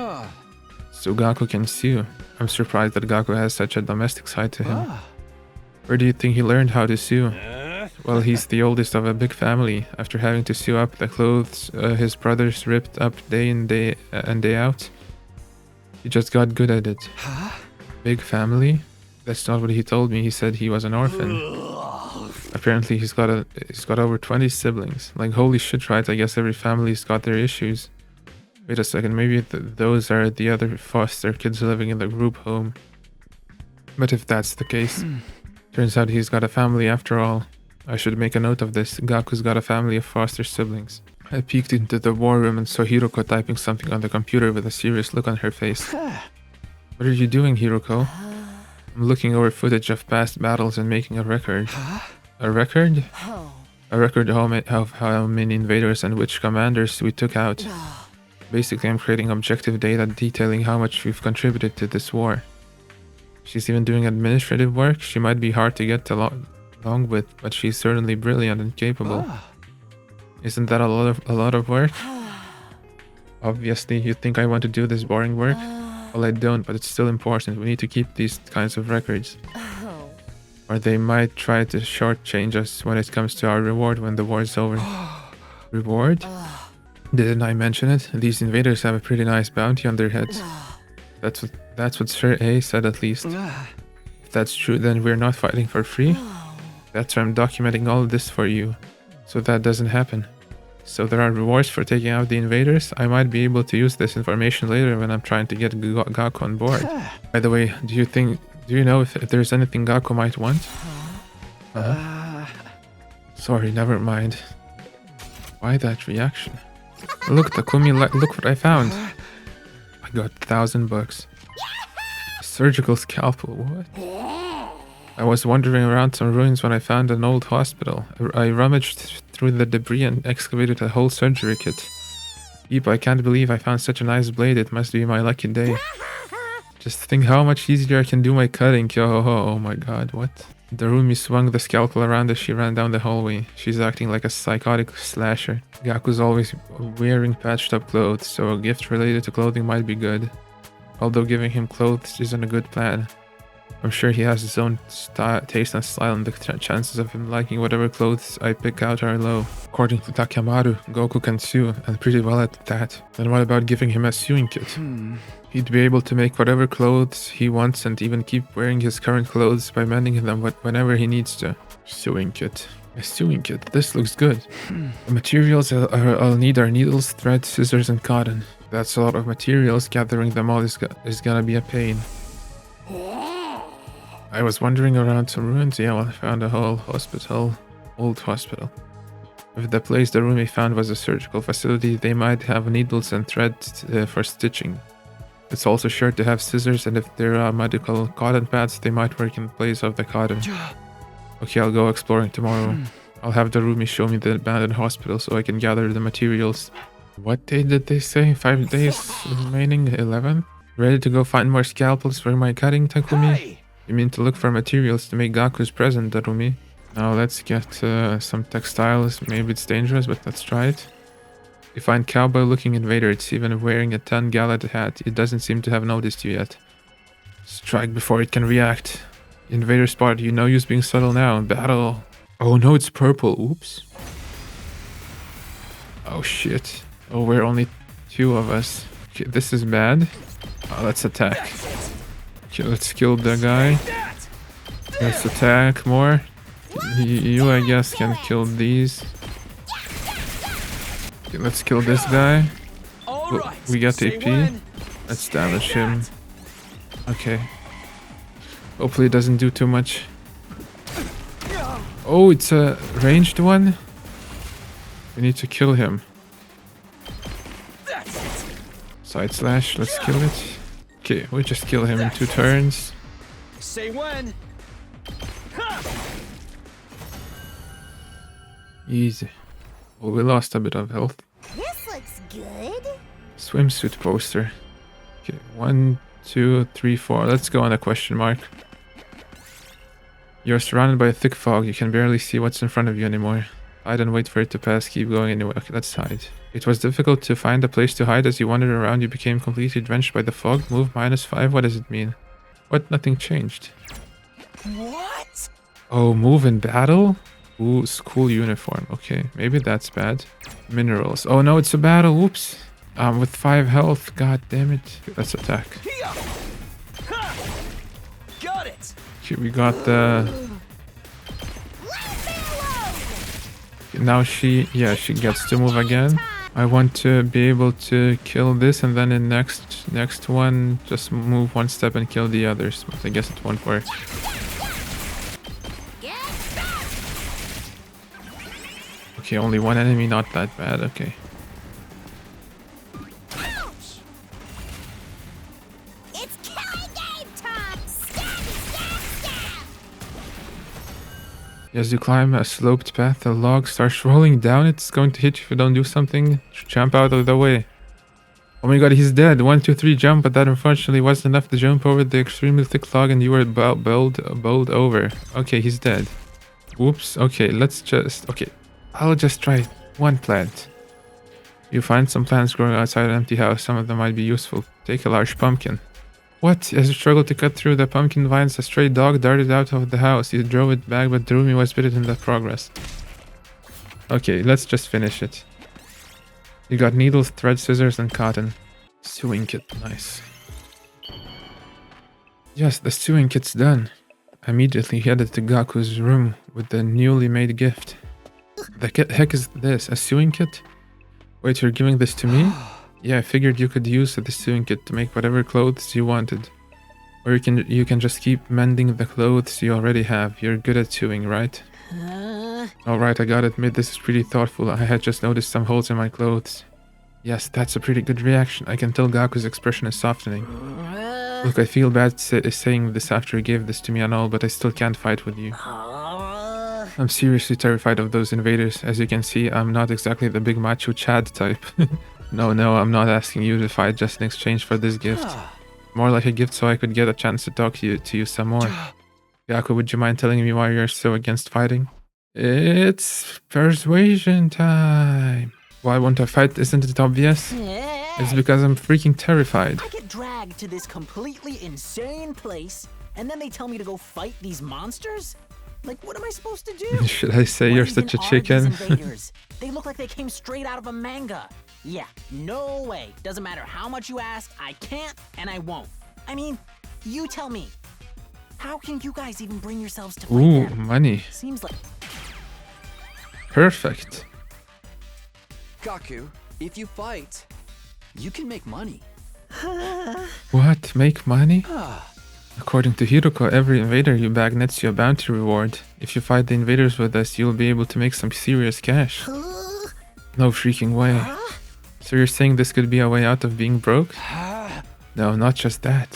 So Gaku can sew. I'm surprised that Gaku has such a domestic side to him. Where do you think he learned how to sew? Well, he's the oldest of a big family. After having to sew up the clothes his brothers ripped up day in day out, he just got good at it. Big family? That's not what he told me. He said he was an orphan. Apparently he's got over 20 siblings. Like, holy shit, right? I guess every family's got their issues. Wait a second, maybe those are the other foster kids living in the group home. But if that's the case, turns out he's got a family after all. I should make a note of this. Gaku's got a family of foster siblings. I peeked into the war room and saw Hiroko typing something on the computer with a serious look on her face. What are you doing, Hiroko? I'm looking over footage of past battles and making a record. A record? A record of how many invaders and which commanders we took out. Basically, I'm creating objective data detailing how much we've contributed to this war. She's even doing administrative work. She might be hard to get along with, but she's certainly brilliant and capable. Isn't that a lot of work? Obviously, you think I want to do this boring work? Well, I don't, but it's still important. We need to keep these kinds of records. Or they might try to shortchange us when it comes to our reward when the war's over. Reward? Didn't I mention it? These invaders have a pretty nice bounty on their heads. That's what Sir A said, at least. If that's true, then we're not fighting for free. That's why I'm documenting all of this for you, so that doesn't happen. So there are rewards for taking out the invaders. I might be able to use this information later when I'm trying to get Gaku on board. By the way, do you know if there's anything Gaku might want? Sorry, never mind. Why that reaction? Look, Takumi, look what I found. I got $1,000. Surgical scalpel, what? I was wandering around some ruins when I found an old hospital. I rummaged through the debris and excavated a whole surgery kit. Yep, I can't believe I found such a nice blade. It must be my lucky day. Just think how much easier I can do my cutting. Oh my god, what? Darumi swung the scalpel around as she ran down the hallway. She's acting like a psychotic slasher. Gaku's always wearing patched up clothes, so a gift related to clothing might be good. Although giving him clothes isn't a good plan. I'm sure he has his own taste and style, and the chances of him liking whatever clothes I pick out are low. According to Takemaru, Goku can sew, and pretty well at that. Then what about giving him a sewing kit? He'd be able to make whatever clothes he wants and even keep wearing his current clothes by mending them whenever he needs to. Sewing kit. A sewing kit. This looks good. The materials I'll need are needles, thread, scissors, and cotton. That's a lot of materials. Gathering them all is gonna be a pain. I was wandering around some ruins. Yeah, well, I found a whole hospital. Old hospital. If the place the roomie found was a surgical facility, they might have needles and thread for stitching. It's also sure to have scissors, and if there are medical cotton pads, they might work in place of the cotton. Okay, I'll go exploring tomorrow. I'll have the roomie show me the abandoned hospital so I can gather the materials. What day did they say? 5 days remaining? 11? Ready to go find more scalpels for my cutting, Takumi? Hey! You mean to look for materials to make Gaku's present, Darumi? Now let's get some textiles. Maybe it's dangerous, but let's try it. You find cowboy-looking invader. It's even wearing a 10-gallon hat. It doesn't seem to have noticed you yet. Strike before it can react. Invader spotted you. No use being subtle now. In battle. Oh no, it's purple. Oops. Oh shit. Oh, we're only 2 of us. Okay, this is bad. Let's attack. Okay, let's kill the guy. Let's attack more. You, I guess, can kill these. Okay, let's kill this guy. We got AP. Let's damage him. Okay. Hopefully it doesn't do too much. Oh, it's a ranged one? We need to kill him. Side slash, let's kill it. Okay, we just kill him in 2 turns. Say when. Easy. Well, we lost a bit of health. This looks good. Swimsuit poster. Okay, 1, 2, 3, 4. Let's go on a question mark. You're surrounded by a thick fog. You can barely see what's in front of you anymore. Hide and wait for it to pass. Keep going anyway. Okay, let's hide. It was difficult to find a place to hide. As you wandered around, you became completely drenched by the fog. Move -5. What does it mean? What? Nothing changed. What? Oh, move in battle? Ooh, school uniform. Okay, maybe that's bad. Minerals. Oh no, it's a battle. Whoops. With 5 health. God damn it. Okay, let's attack. Got it. Okay, we got the... Now she gets to move again. I want to be able to kill this, and then in next one, just move one step and kill the others. But I guess it won't work. Okay, only one enemy, not that bad. Okay. It's killing game time! Stab, stab, stab! As you climb a sloped path, the log starts rolling down. It's going to hit you if you don't do something. Jump out of the way. Oh my god, he's dead. 1, 2, 3, jump, but that unfortunately wasn't enough to jump over the extremely thick log and you were bowled over. Okay, he's dead. Whoops. Okay, okay. I'll just try one plant. You find some plants growing outside an empty house. Some of them might be useful. Take a large pumpkin. What? As you struggled to cut through the pumpkin vines, a stray dog darted out of the house. You drove it back, but Droomy was bitten in the progress. Okay, let's just finish it. You got needles, thread, scissors, and cotton. Sewing kit, nice. Yes, the sewing kit's done. I immediately headed to Gaku's room with the newly made gift. The heck is this? A sewing kit? Wait, you're giving this to me? Yeah, I figured you could use the sewing kit to make whatever clothes you wanted. Or you can just keep mending the clothes you already have. You're good at sewing, right? Alright, I gotta admit this is pretty thoughtful. I had just noticed some holes in my clothes. Yes, that's a pretty good reaction. I can tell Gaku's expression is softening. Look, I feel bad saying this after you gave this to me and all, but I still can't fight with you. I'm seriously terrified of those invaders. As you can see, I'm not exactly the big macho Chad type. No, I'm not asking you to fight just in exchange for this gift. More like a gift so I could get a chance to talk to you some more. Gaku, would you mind telling me why you're so against fighting? It's persuasion time. Why won't I fight? Isn't it obvious? It's because I'm freaking terrified. I get dragged to this completely insane place, and then they tell me to go fight these monsters? Like, what am I supposed to do? Should I say you're such a chicken? They look like they came straight out of a manga. Yeah, no way. Doesn't matter how much you ask, I can't and I won't. I mean, you tell me. How can you guys even bring yourselves to fight Ooh, them? money. Seems like... Perfect. Gaku, if you fight, you can make money. What? Make money? According to Hiroko, every invader you bag nets you a bounty reward. If you fight the invaders with us, you'll be able to make some serious cash. No freaking way. So you're saying this could be a way out of being broke? No, not just that.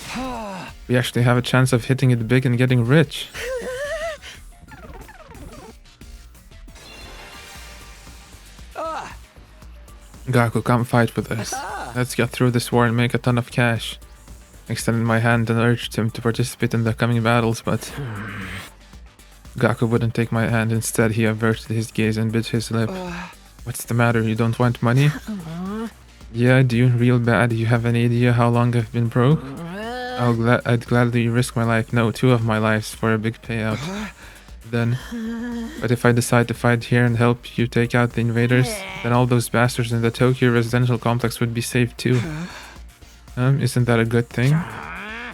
We actually have a chance of hitting it big and getting rich. Gaku, come fight with us. Let's get through this war and make a ton of cash. I extended my hand and urged him to participate in the coming battles, but Gaku wouldn't take my hand. Instead, he averted his gaze and bit his lip. What's the matter? You don't want money? Yeah, do you? Real bad. You have any idea how long I've been broke? I'd gladly risk my life. No, 2 of my lives for a big payout. Then, but if I decide to fight here and help you take out the invaders, then all those bastards in the Tokyo residential complex would be safe too. Isn't that a good thing?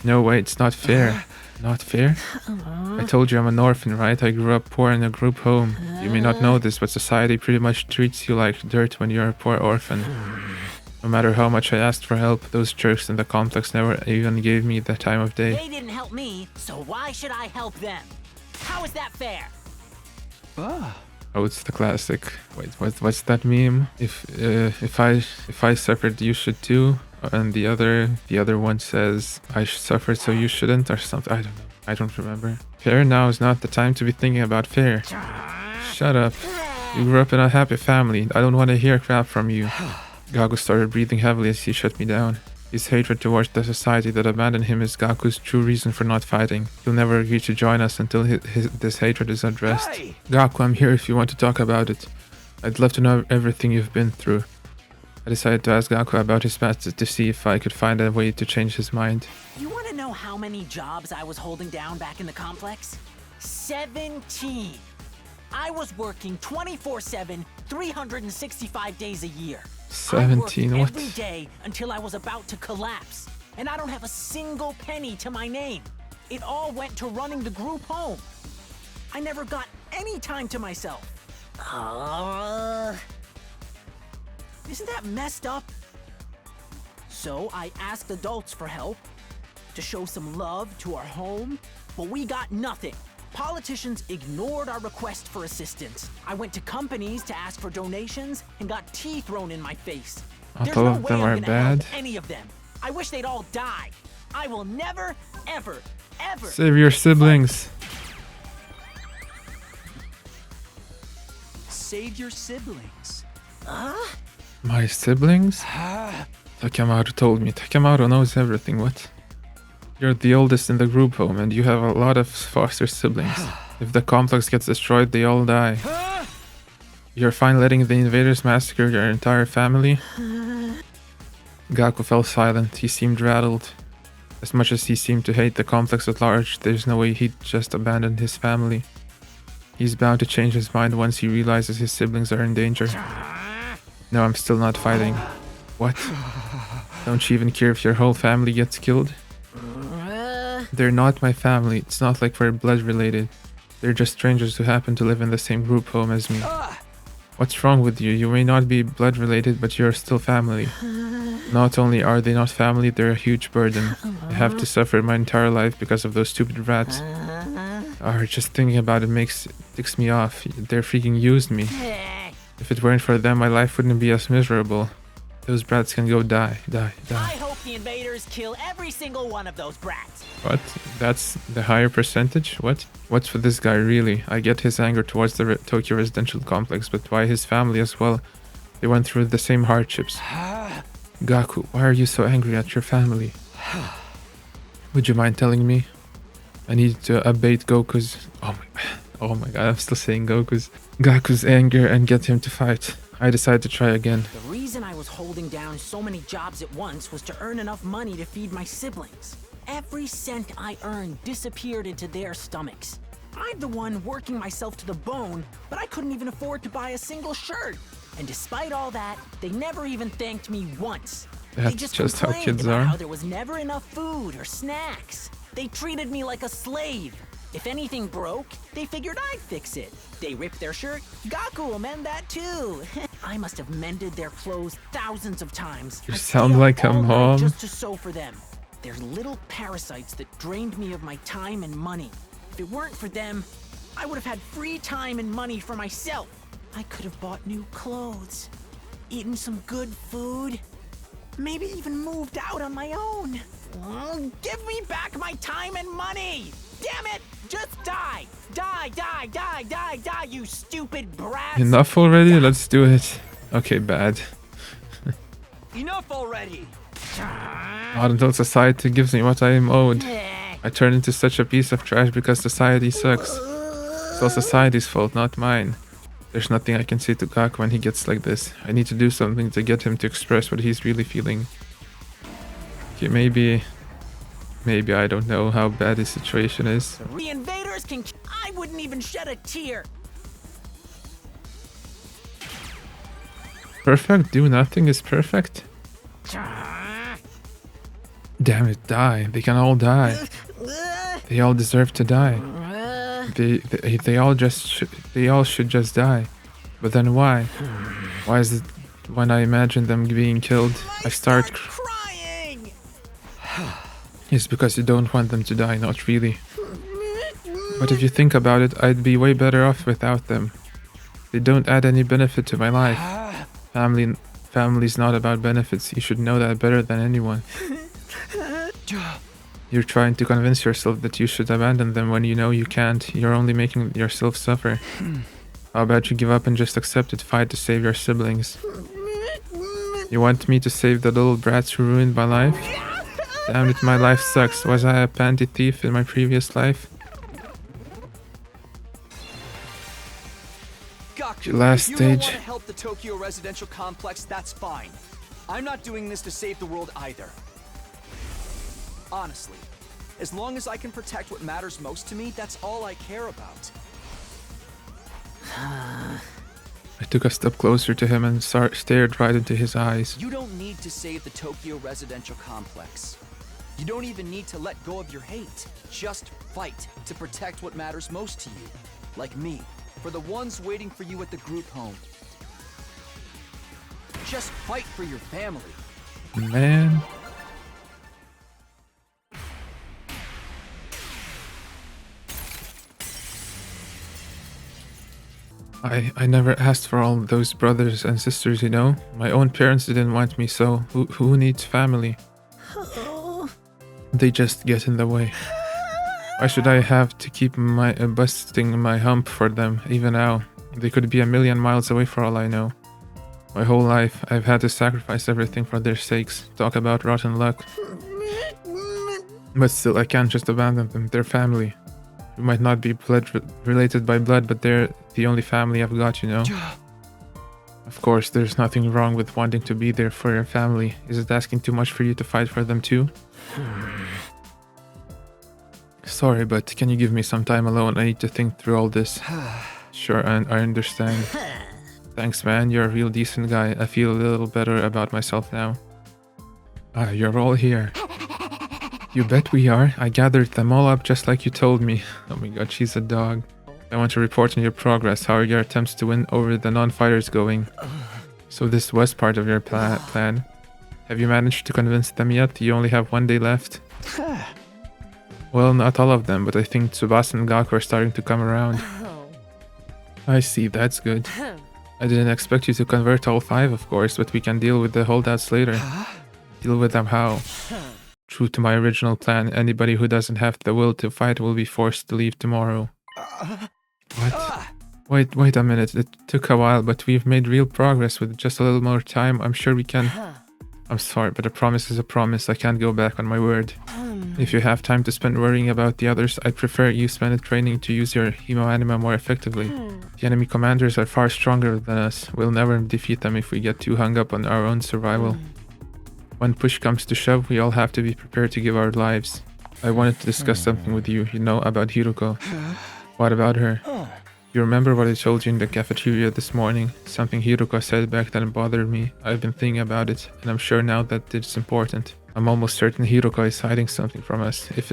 No, wait, it's not fair. Not fair? I told you I'm an orphan, right? I grew up poor in a group home. You may not know this, but society pretty much treats you like dirt when you're a poor orphan. No matter how much I asked for help, those jerks in the complex never even gave me the time of day. They didn't help me, so why should I help them? How is that fair? Oh, it's the classic. Wait, what's that meme? If I suffered, you should too. And the other one says, I suffered so you shouldn't, or something. I don't know. I don't remember. Fair now is not the time to be thinking about fair. Shut up. You grew up in a happy family. I don't want to hear crap from you. Gaku started breathing heavily as he shut me down. His hatred towards the society that abandoned him is Gaku's true reason for not fighting. He'll never agree to join us until this hatred is addressed. Hey! Gaku, I'm here if you want to talk about it. I'd love to know everything you've been through. I decided to ask Gaku about his past to see if I could find a way to change his mind. You want to know how many jobs I was holding down back in the complex? 17! I was working 24/7, 365 days a year. 17, I what? worked every day until I was about to collapse. And I don't have a single penny to my name. It all went to running the group home. I never got any time to myself. Isn't that messed up? So I asked adults for help, to show some love to our home, but we got nothing. Politicians ignored our request for assistance. I went to companies to ask for donations and got tea thrown in my face. There's all no of way them I'm are gonna bad. help any of them. I wish they'd all die. I will never, ever, ever. Save your siblings. Save your siblings. My siblings? Takemaru told me. Takemaru knows everything. What? You're the oldest in the group home and you have a lot of foster siblings. If the complex gets destroyed, they all die. You're fine letting the invaders massacre your entire family? Gaku fell silent. He seemed rattled. As much as he seemed to hate the complex at large, there's no way he'd just abandon his family. He's bound to change his mind once he realizes his siblings are in danger. No, I'm still not fighting. What? Don't you even care if your whole family gets killed? They're not my family. It's not like we're blood related. They're just strangers who happen to live in the same group home as me. What's wrong with you? You may not be blood related, but you're still family. Not only are they not family, they're a huge burden. I have to suffer my entire life because of those stupid rats. Just thinking about it ticks me off. They're freaking used me. If it weren't for them, my life wouldn't be as miserable. Those brats can go die. I hope the invaders kill every single one of those brats. What? That's the higher percentage? What? What's for this guy really? I get his anger towards the Tokyo residential complex, but why his family as well? They went through the same hardships. Gaku, why are you so angry at your family? Would you mind telling me? I need to abate Goku's... Oh my god, I'm still saying Gaku's anger and get him to fight. I decided to try again. The reason I was holding down so many jobs at once was to earn enough money to feed my siblings. Every cent I earned disappeared into their stomachs. I'm the one working myself to the bone, but I couldn't even afford to buy a single shirt. And despite all that, they never even thanked me once. They That's just just how complained kids about are. how there was never enough food or snacks. They treated me like a slave. If anything broke, they figured I'd fix it. They ripped their shirt, Gaku will mend that too. I must have mended their clothes thousands of times. You I sound stayed up like a all night mom. just to sew for them. They're little parasites that drained me of my time and money. If it weren't for them, I would have had free time and money for myself. I could have bought new clothes, eaten some good food, maybe even moved out on my own. Give me back my time and money! Damn it! Just die! Die, you stupid brats! Enough already? Let's do it. Okay, bad. Enough already! Not until society gives me what I am owed. I turn into such a piece of trash because society sucks. It's all society's fault, not mine. There's nothing I can say to Gaku when he gets like this. I need to do something to get him to express what he's really feeling. Okay, maybe I don't know how bad his situation is. The invaders can... I wouldn't even shed a tear! Perfect? Do nothing is perfect? Damn it, die. They can all die. They all deserve to die. They all should just die. But then why? Why is it when I imagine them being killed, I start crying? It's because you don't want them to die, not really. But if you think about it, I'd be way better off without them. They don't add any benefit to my life. Family's not about benefits. You should know that better than anyone. You're trying to convince yourself that you should abandon them when you know you can't. You're only making yourself suffer. How about you give up and just accept it, fight to save your siblings? You want me to save the little brats who ruined my life? Damn it, my life sucks. Was I a panty thief in my previous life? Gaku, Last if you don't stage. want to help the Tokyo residential complex, that's fine. I'm not doing this to save the world either. Honestly, as long as I can protect what matters most to me, that's all I care about. I took a step closer to him and stared right into his eyes. You don't need to save the Tokyo residential complex. You don't even need to let go of your hate. Just fight to protect what matters most to you. Like me. for the ones waiting for you at the group home. Just fight for your family. Man. I never asked for all those brothers and sisters, you know? My own parents didn't want me, so who needs family? They just get in the way. Why should I have to keep busting my hump for them, even now? They could be a million miles away for all I know. My whole life, I've had to sacrifice everything for their sakes. Talk about rotten luck. But still, I can't just abandon them. They're family. We might not be related by blood, but they're the only family I've got, you know? Of course, there's nothing wrong with wanting to be there for your family. Is it asking too much for you to fight for them too? Sorry, but can you give me some time alone? I need to think through all this. Sure, I understand. Thanks, man. You're a real decent guy. I feel a little better about myself now. You're all here. You bet we are. I gathered them all up just like you told me. Oh my god, she's a dog. I want to report on your progress. How are your attempts to win over the non-fighters going? So this was part of your plan. Have you managed to convince them yet? You only have 1 day left. Well, not all of them, but I think Tsubasa and Gaku are starting to come around. I see, that's good. I didn't expect you to convert all 5, of course, but we can deal with the holdouts later. Deal with them how? True to my original plan, anybody who doesn't have the will to fight will be forced to leave tomorrow. What? Wait a minute, it took a while, but we've made real progress. With just a little more time, I'm sure we can... I'm sorry, but a promise is a promise. I can't go back on my word. If you have time to spend worrying about the others, I'd prefer you spend it training to use your hemo-anima more effectively. The enemy commanders are far stronger than us. We'll never defeat them if we get too hung up on our own survival. When push comes to shove, we all have to be prepared to give our lives. I wanted to discuss something with you, about Hiruko. What about her? You remember what I told you in the cafeteria this morning? Something Hiruko said back then bothered me. I've been thinking about it, and I'm sure now that it's important. I'm almost certain Hiruko is hiding something from us. If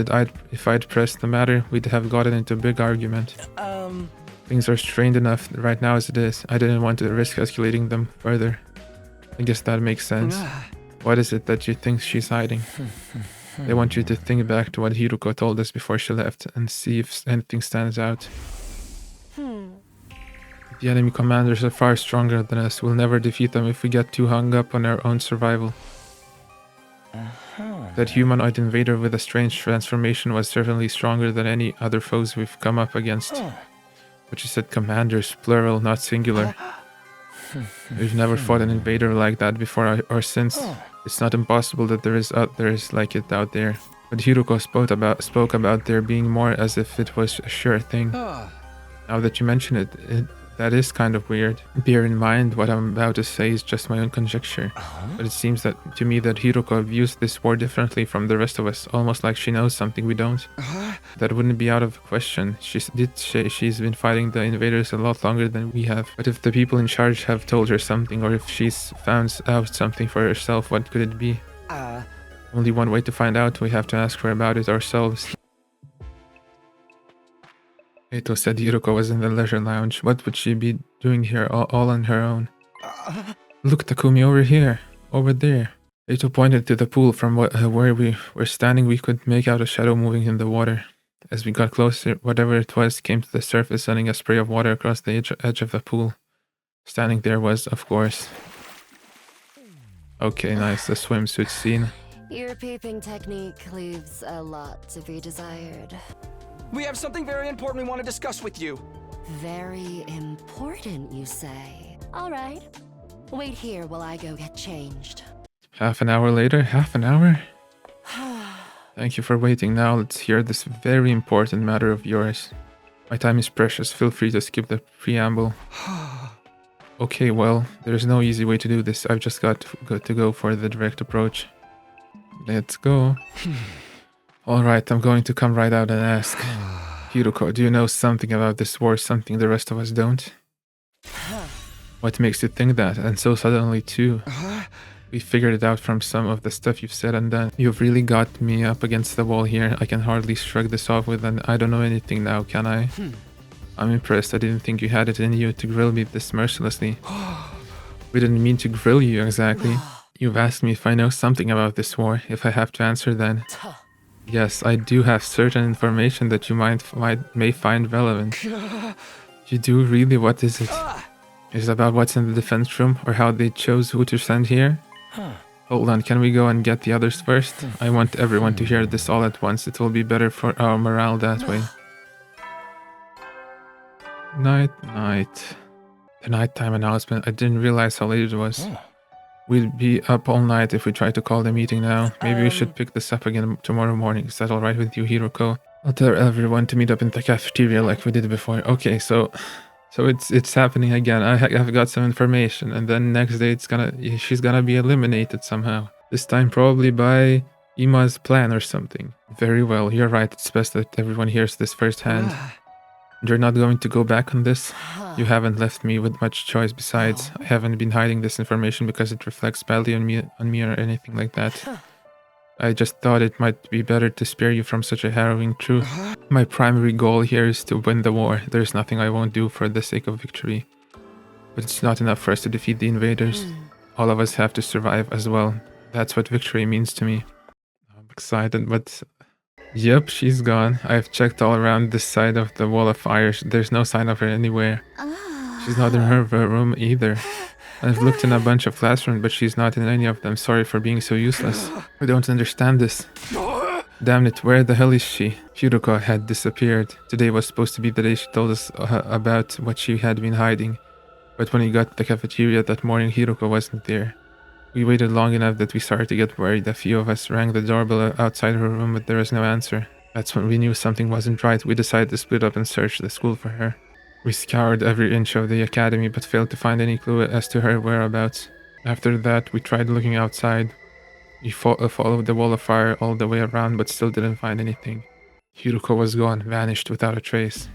I'd pressed the matter, we'd have gotten into a big argument. Things are strained enough right now as it is. I didn't want to risk escalating them further. I guess that makes sense. What is it that you think she's hiding? I want you to think back to what Hiruko told us before she left and see if anything stands out. The enemy commanders are far stronger than us. We'll never defeat them if we get too hung up on our own survival. That humanoid invader with a strange transformation was certainly stronger than any other foes we've come up against. But you said commanders, plural, not singular. We've never fought an invader like that before or since. It's not impossible that there is like it out there. But Hiruko spoke about there being more as if it was a sure thing. Now that you mention it, that is kind of weird. Bear in mind, what I'm about to say is just my own conjecture. But it seems to me that Hiruko views this war differently from the rest of us, almost like she knows something we don't. That wouldn't be out of question. She did say she's been fighting the invaders a lot longer than we have. But if the people in charge have told her something, or if she's found out something for herself, what could it be? Only one way to find out. We have to ask her about it ourselves. Eito said Hiruko was in the leisure lounge. What would she be doing here all on her own? Look, Takumi, over here. Over there. Eito pointed to the pool. From where we were standing, we could make out a shadow moving in the water. As we got closer, whatever it was came to the surface, sending a spray of water across the edge of the pool. Standing there was, of course... Okay, nice. The swimsuit scene. Your peeping technique leaves a lot to be desired. We have something very important we want to discuss with you. Very important, you say? All right. Wait here while I go get changed. Half an hour later? Half an hour? Thank you for waiting. Now let's hear this very important matter of yours. My time is precious. Feel free to skip the preamble. Okay, well, there's no easy way to do this. I've just got to go for the direct approach. Let's go. Alright, I'm going to come right out and ask. Hiruko, do you know something about this war, something the rest of us don't? What makes you think that? And so suddenly too? We figured it out from some of the stuff you've said and done. You've really got me up against the wall here. I can hardly shrug this off with an I don't know anything now, can I? I'm impressed. I didn't think you had it in you to grill me this mercilessly. We didn't mean to grill you exactly. You've asked me if I know something about this war. If I have to answer, then yes, I do have certain information that you may find relevant. You do really? What is it? Is it about what's in the defense room or how they chose who to send here? Hold on, can we go and get the others first? I want everyone to hear this all at once. It will be better for our morale that way. Night. The nighttime announcement. I didn't realize how late it was. We'll be up all night if we try to call the meeting now. Maybe we should pick this up again tomorrow morning. Is that alright with you, Hiroko? I'll tell everyone to meet up in the cafeteria like we did before. Okay, so it's happening again. I've got some information, and then next day she's gonna be eliminated somehow. This time probably by Ima's plan or something. Very well, you're right. It's best that everyone hears this firsthand. You're not going to go back on this? You haven't left me with much choice. Besides, I haven't been hiding this information because it reflects badly on me or anything like that. I just thought it might be better to spare you from such a harrowing truth. My primary goal here is to win the war. There's nothing I won't do for the sake of victory. But it's not enough for us to defeat the invaders. All of us have to survive as well. That's what victory means to me. I'm excited, but... Yep, she's gone. I've checked all around this side of the wall of fire. There's no sign of her anywhere. She's not in her room either. I've looked in a bunch of classrooms, but she's not in any of them. Sorry for being so useless. I don't understand this. Damn it, where the hell is she? Hiroko had disappeared. Today was supposed to be the day she told us about what she had been hiding. But when we got to the cafeteria that morning, Hiroko wasn't there. We waited long enough that we started to get worried. A few of us rang the doorbell outside her room, but there was no answer. That's when we knew something wasn't right. We decided to split up and search the school for her. We scoured every inch of the academy, but failed to find any clue as to her whereabouts. After that, we tried looking outside. We followed the wall of fire all the way around, but still didn't find anything. Hiroko was gone, vanished without a trace.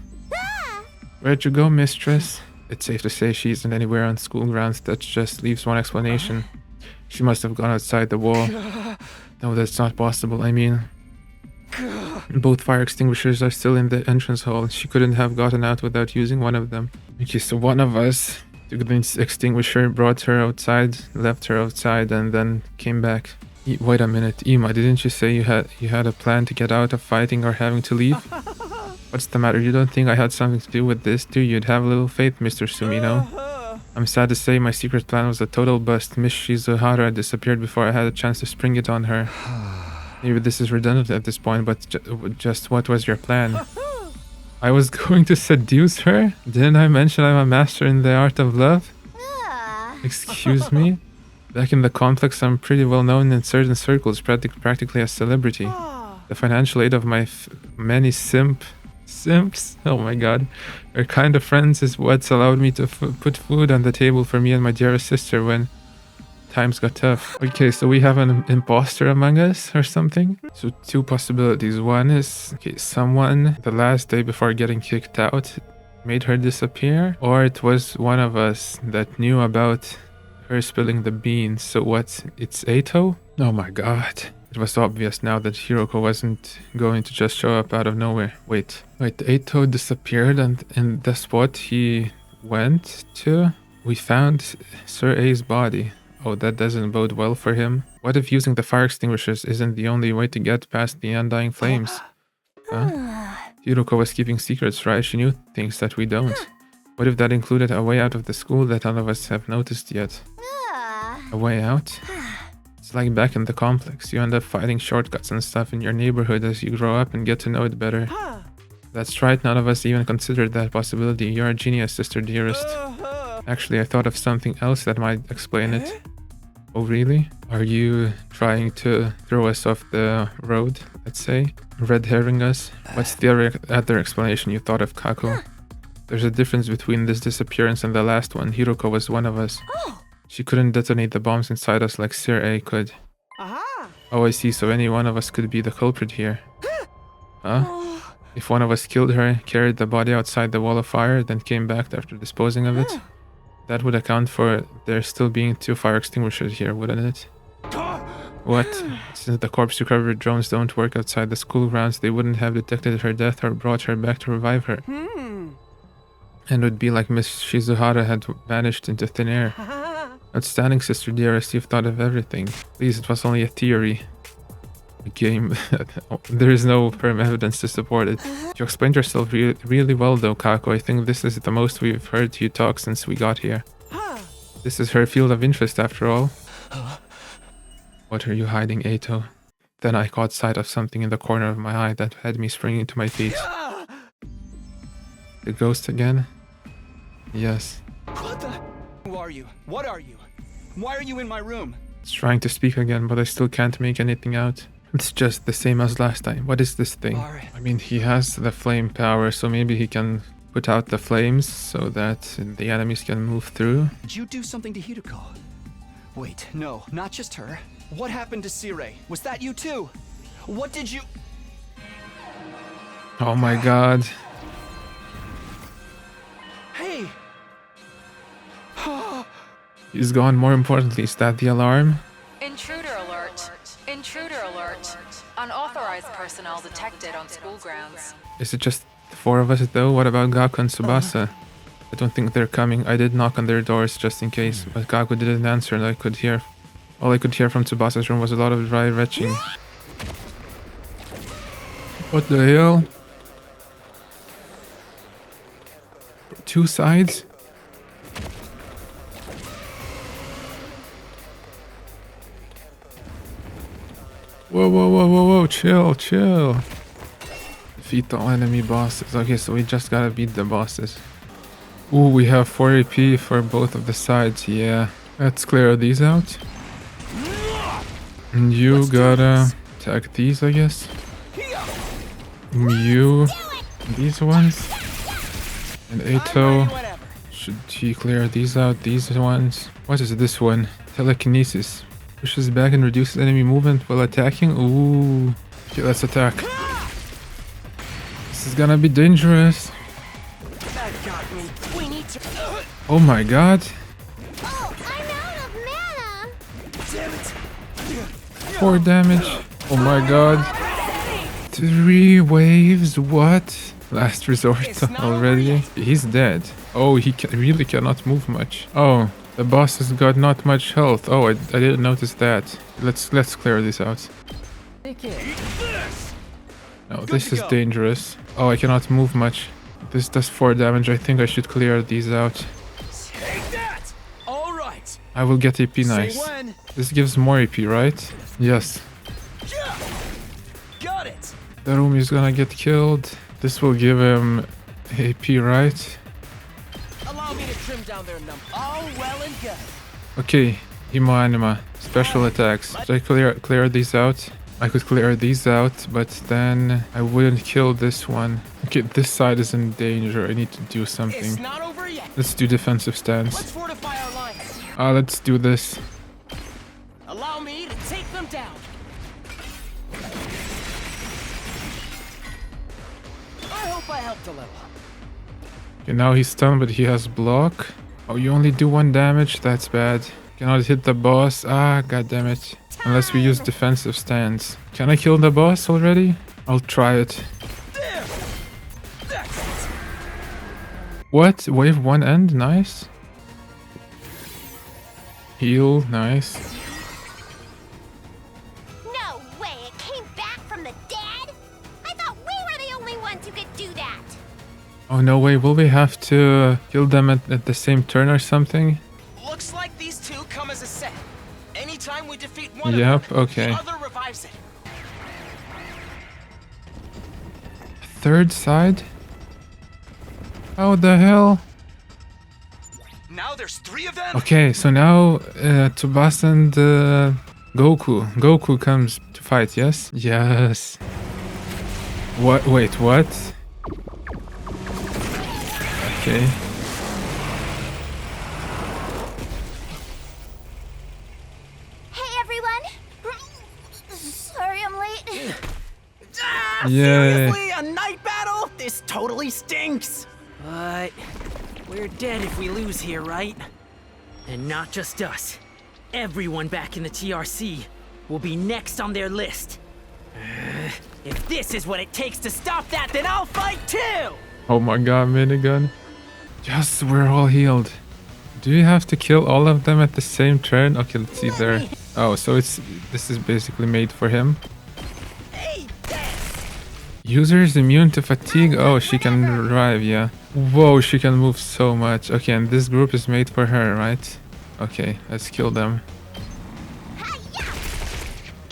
Where'd you go, mistress? It's safe to say she isn't anywhere on school grounds. That just leaves one explanation. She must have gone outside the wall. No, that's not possible. I mean, both fire extinguishers are still in the entrance hall. She couldn't have gotten out without using one of them. Okay, so one of us took the extinguisher, brought her outside, left her outside, and then came back. Wait a minute, Ima, didn't you say you had a plan to get out of fighting or having to leave? What's the matter? You don't think I had something to do with this, do you? You'd have a little faith, Mr. Sumino. I'm sad to say my secret plan was a total bust. Miss Shizuhara disappeared before I had a chance to spring it on her. Maybe this is redundant at this point, but just what was your plan? I was going to seduce her? Didn't I mention I'm a master in the art of love? Excuse me? Back in the complex, I'm pretty well known in certain circles, practically a celebrity. The financial aid of my many simps, oh my god, our kind of friends is what's allowed me to put food on the table for me and my dearest sister when times got tough. Okay, so we have an imposter among us or something. So two possibilities. One is, okay, someone the last day before getting kicked out made her disappear, or it was one of us that knew about her spilling the beans. So what, it's Eito? Oh my god. It was obvious now that Hiroko wasn't going to just show up out of nowhere. Wait, Eito disappeared and in the spot he went to, we found Sir A's body. Oh, that doesn't bode well for him. What if using the fire extinguishers isn't the only way to get past the undying flames? Huh? Hiroko was keeping secrets, right? She knew things that we don't. What if that included a way out of the school that none of us have noticed yet? A way out? It's like back in the complex. You end up finding shortcuts and stuff in your neighborhood as you grow up and get to know it better. That's right, none of us even considered that possibility. You're a genius, sister dearest. Actually, I thought of something else that might explain it. Oh, really? Are you trying to throw us off the road, let's say? Red herring us? What's the other explanation you thought of, Kako? There's a difference between this disappearance and the last one. Hiroko was one of us. She couldn't detonate the bombs inside us like Sir A could. Oh, I see, so any one of us could be the culprit here. Huh? If one of us killed her, carried the body outside the wall of fire, then came back after disposing of it, that would account for there still being 2 fire extinguishers here, wouldn't it? What? Since the corpse recovery drones don't work outside the school grounds, they wouldn't have detected her death or brought her back to revive her. And it would be like Miss Shizuhara had vanished into thin air. Outstanding, Sister Dearest, you've thought of everything. Please, it was only a theory. A game. There is no firm evidence to support it. You explained yourself really well though, Kako. I think this is the most we've heard you talk since we got here. This is her field of interest after all. What are you hiding, Eito? Then I caught sight of something in the corner of my eye that had me springing to my feet. The ghost again? Yes. What the? Who are you? What are you? Why are you in my room? It's trying to speak again, but I still can't make anything out. It's just the same as last time. What is this thing? Alright. I mean, he has the flame power, so maybe he can put out the flames so that the enemies can move through. Did you do something to Hideko? Wait, no, not just her. What happened to Sirei? Was that you too? What did you... Oh my god. Hey! He's gone. More importantly, is that the alarm? Intruder alert. Intruder alert. Unauthorized personnel detected on school grounds. Is it just the four of us though? What about Gaku and Tsubasa? I don't think they're coming. I did knock on their doors just in case, but Gaku didn't answer and I could hear... All I could hear from Tsubasa's room was a lot of dry retching. What the hell? Two sides? Whoa, whoa, whoa, whoa, whoa, chill, chill. Defeat all enemy bosses. Okay, so we just gotta beat the bosses. Ooh, we have 4 AP for both of the sides, yeah. Let's clear these out. And you gotta attack these, I guess. You, these ones. And Eito, should he clear these out, these ones? What is this one? Telekinesis. Pushes back and reduces enemy movement while attacking. Ooh. Okay, let's attack. This is gonna be dangerous. Oh my god. Oh, I'm out of mana! Damn it! 4 damage. Oh my god. 3 waves. What? Last resort already. He's dead. Oh, he really cannot move much. Oh, the boss has got not much health. Oh, I didn't notice that. Let's clear this out. No, this is dangerous. Oh, I cannot move much. This does 4 damage. I think I should clear these out. Take that! All right. I will get AP nice. Say when. This gives more AP, right? Yes. Got it. The room is gonna get killed. This will give him AP, right? Allow me to trim down their number. All well and good. Okay, Himo Anima. Special attacks. Should I clear these out? I could clear these out, but then I wouldn't kill this one. Okay, this side is in danger. I need to do something. It's not over yet. Let's do defensive stance. Let's fortify our lines. Let's do this. Allow me to take them down. I hope I helped a little. Okay, now he's stunned, but he has block. Oh, you only do 1 damage? That's bad. Cannot hit the boss. Ah, god damn it. Unless we use defensive stance. Can I kill the boss already? I'll try it. What? Wave 1 end? Nice. Heal, nice. No way, it came back from the dead? I thought we were the only ones who could do that. Oh no way, will we have to kill them at the same turn or something? Looks like these two come as a set. Anytime we defeat one Yep, of them, okay. the other revives it. Third side? How the hell? Now there's 3 of them? Okay, so now Tsubasa and Goku. Goku comes to fight, yes? Yes. What? Wait, what? Okay. Hey everyone! Sorry I'm late. Yay. Seriously, a night battle? This totally stinks. But we're dead if we lose here, right? And not just us. Everyone back in the TRC will be next on their list. If this is what it takes to stop that, then I'll fight too! Oh my god, minigun. Yes, we're all healed. Do you have to kill all of them at the same turn? Okay, let's see there. Oh, so this is basically made for him. User is immune to fatigue. Oh, she can drive, yeah. Whoa, she can move so much. Okay, and this group is made for her, right? Okay, let's kill them.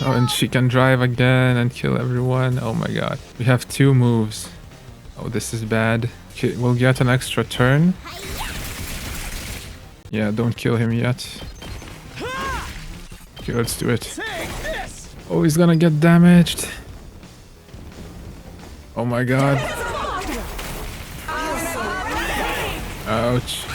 Oh, and she can drive again and kill everyone. Oh my god. We have 2 moves. Oh, this is bad. Okay, we'll get an extra turn. Yeah, don't kill him yet. Okay, let's do it. Oh, he's gonna get damaged. Oh my god. Ouch.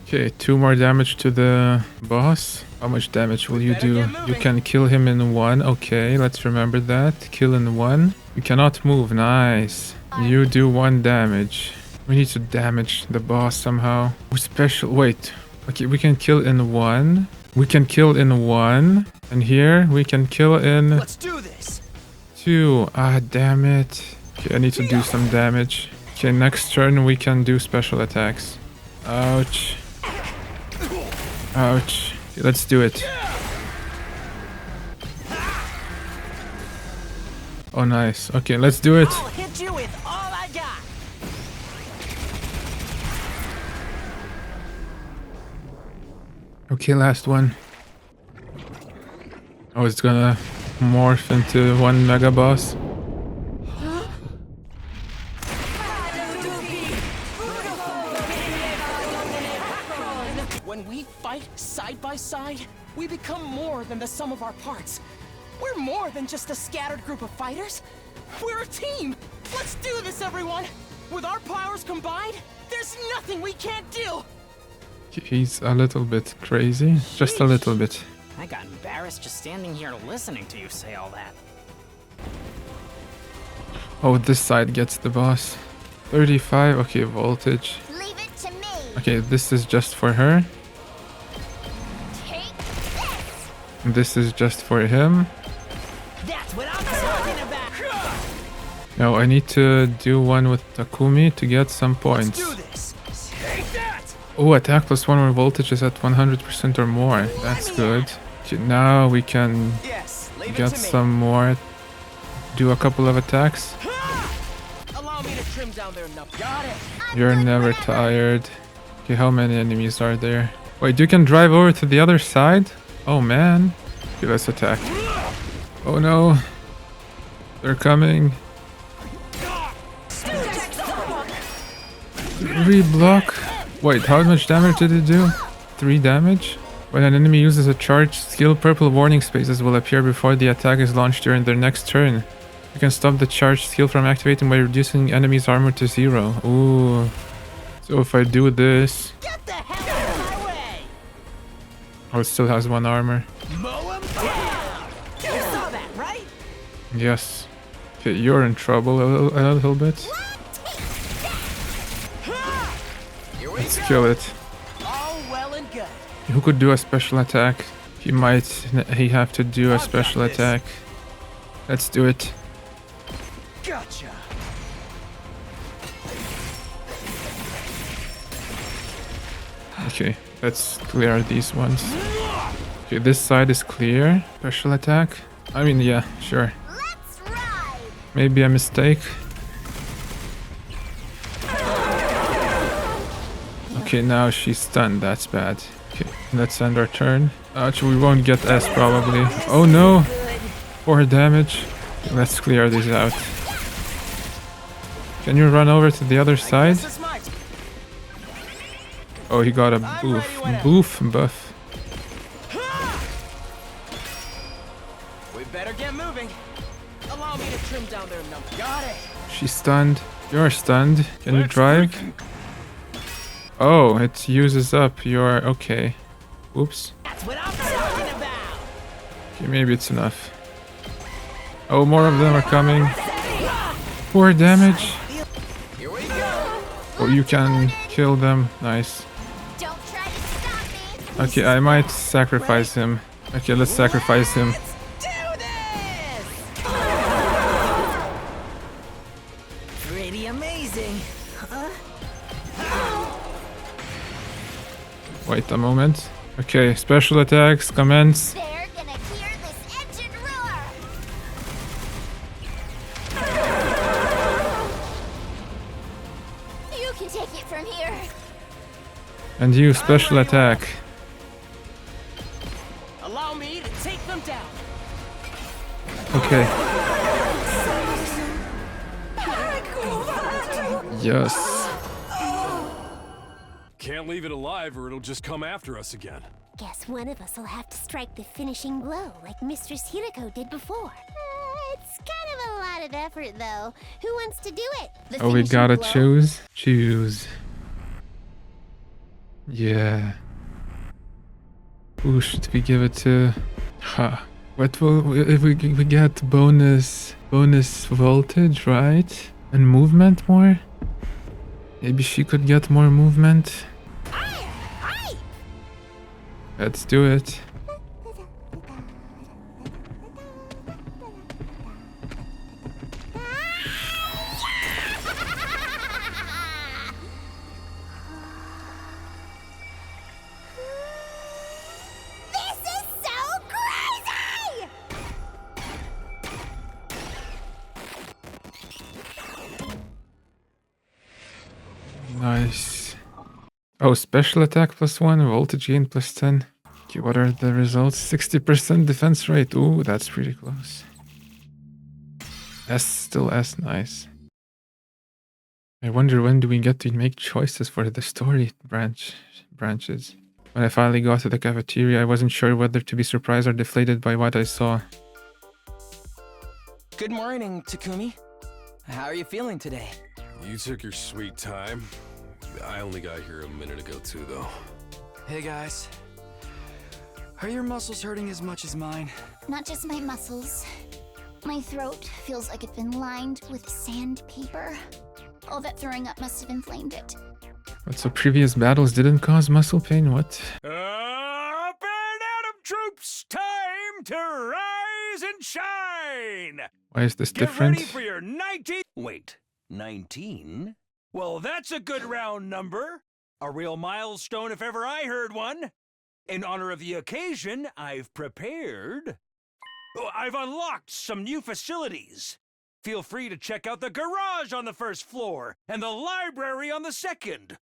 Okay, 2 more damage to the boss. How much damage will you do? You can kill him in 1. Okay, let's remember that. Kill in 1. You cannot move. Nice. You do 1 damage. We need to damage the boss somehow. Special. Wait. Okay, we can kill in 1. We can kill in 1. And here we can kill in... Let's do this. 2. Ah, damn it. Okay, I need to do some damage. Okay, next turn we can do special attacks. Ouch. Ouch. Okay, let's do it. Oh, nice. Okay, let's do it. I'll hit you with all I got. Okay, last one. Oh, it's gonna morph into 1 mega boss. When we fight side by side, we become more than the sum of our parts. We're more than just a scattered group of fighters. We're a team. Let's do this, everyone. With our powers combined, there's nothing we can't do. He's a little bit crazy. Just a little bit. I got embarrassed just standing here listening to you say all that. Oh, this side gets the boss. 35. Okay, voltage. Leave it to me. Okay, this is just for her. Take this. And this is just for him. That's what I'm talking about. Now I need to do one with Takumi to get some points. Do this. Take that. Oh, attack plus 1 when voltage is at 100% or more. That's good. Okay, now we can Yes. Leave get it to me. some more. Do a couple of attacks. Allow me to trim down their numbers. Got it. You're never tired. Okay, how many enemies are there? Wait, you can drive over to the other side? Oh man. Okay, let's attack. Oh no. They're coming. Reblock. Wait, how much damage did it do? 3 damage? When an enemy uses a charged skill, purple warning spaces will appear before the attack is launched during their next turn. You can stop the charged skill from activating by reducing enemy's armor to 0. Ooh. So if I do this... Get the hell out of my way. Oh, it still has 1 armor. Mow 'em down. You saw that, right? Yes. Okay, you're in trouble a little bit. Let's kill it. All well and good. Who could do a special attack? He have to do a special attack. Let's do it. Gotcha. Okay, let's clear these ones. Okay, this side is clear. Special attack. I mean, yeah, sure. Let's ride. Maybe a mistake. Okay, now she's stunned. That's bad. Okay, let's end our turn. Actually, we won't get S probably. Oh no! 4 damage. Okay, let's clear these out. Can you run over to the other side? This is mine. Oh, he got a buff. We better get moving. Allow me to trim down their numbers. Got it. She's stunned. You're stunned. Can you drive? Oh, it uses up your... Okay. Oops. That's what I'm talking about. Okay, maybe it's enough. Oh, more of them are coming. 4 damage. Here we go. Oh, you can kill them. Nice. Don't try to stop me. Okay, I might sacrifice him. Okay, let's sacrifice him. Do this. Pretty amazing, huh? Wait a moment. Okay, special attacks, commence. They're gonna hear this engine roar! You can take it from here. And you, special attack. Allow me to take them down. Okay. Yes. Can't leave it alive or it'll just come after us again. Guess one of us will have to strike the finishing blow like Mistress Hirako did before. It's kind of a lot of effort, though. Who wants to do it? The Oh, we finishing gotta blow? choose. Choose. Yeah. Who should we give it to? Ha. What will if we get bonus voltage, right? And movement more? Maybe she could get more movement. Let's do it. This is so crazy! Nice. Oh, special attack +1, voltage gain +10. Okay, what are the results? 60% defense rate. Ooh, that's pretty close. S, still S, nice. I wonder when do we get to make choices for the story branches. When I finally got to the cafeteria, I wasn't sure whether to be surprised or deflated by what I saw. Good morning, Takumi. How are you feeling today? You took your sweet time. I only got here a minute ago too, though. Hey guys. Are your muscles hurting as much as mine? Not just my muscles. My throat feels like it's been lined with sandpaper. All that throwing up must have inflamed it. What, so previous battles didn't cause muscle pain? What? Up and Atom troops! Time to rise and shine! Why is this Get different? ready for your 19... Wait, 19? Well, that's a good round number. A real milestone if ever I heard one. In honor of the occasion, I've prepared... Oh, I've unlocked some new facilities. Feel free to check out the garage on the first floor and the library on the second.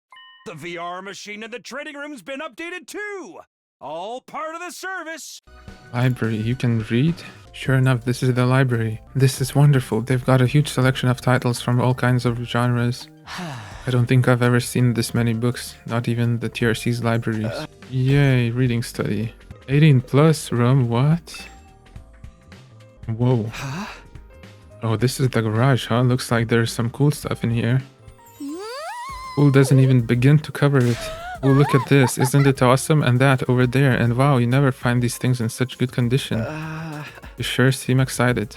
The VR machine in the trading room's been updated too. All part of the service. Library, you can read? Sure enough, this is the library. This is wonderful. They've got a huge selection of titles from all kinds of genres. I don't think I've ever seen this many books, not even the TRC's libraries. Yay, reading study. 18 plus, room, what? Whoa. Oh, this is the garage, huh? Looks like there's some cool stuff in here. Cool doesn't even begin to cover it. Oh, look at this. Isn't it awesome? And that over there. And wow, you never find these things in such good condition. You sure seem excited.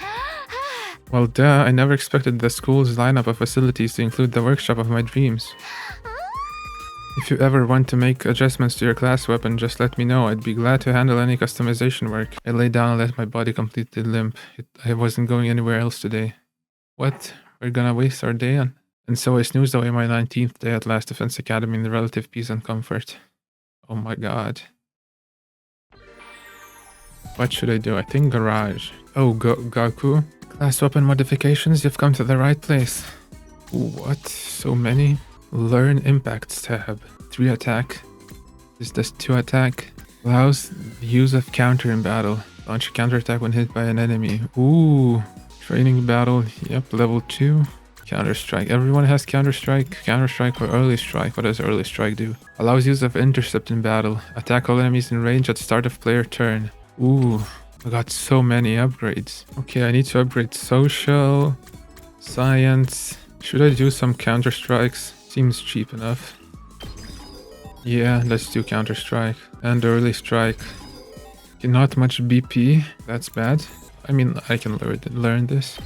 Well, duh, I never expected the school's lineup of facilities to include the workshop of my dreams. If you ever want to make adjustments to your class weapon, just let me know. I'd be glad to handle any customization work. I lay down and let my body completely limp. I wasn't going anywhere else today. What? We're gonna waste our day on? And so I snoozed away my 19th day at Last Defense Academy in relative peace and comfort. Oh my god. What should I do? I think garage. Oh, Gaku. Class weapon modifications, you've come to the right place. What? So many? Learn impacts tab. 3 attack. This does 2 attack. Allows the use of counter in battle. Launch a counter attack when hit by an enemy. Ooh. Training battle. Yep, level 2. Counter strike. Everyone has counter strike. Counter strike or early strike. What does early strike do? Allows use of intercept in battle. Attack all enemies in range at start of player turn. Ooh. I got so many upgrades. Okay, I need to upgrade social, science. Should I do some counter strikes? Seems cheap enough. Yeah, let's do counter strike and early strike. Okay, not much BP. That's bad. I mean, I can learn this.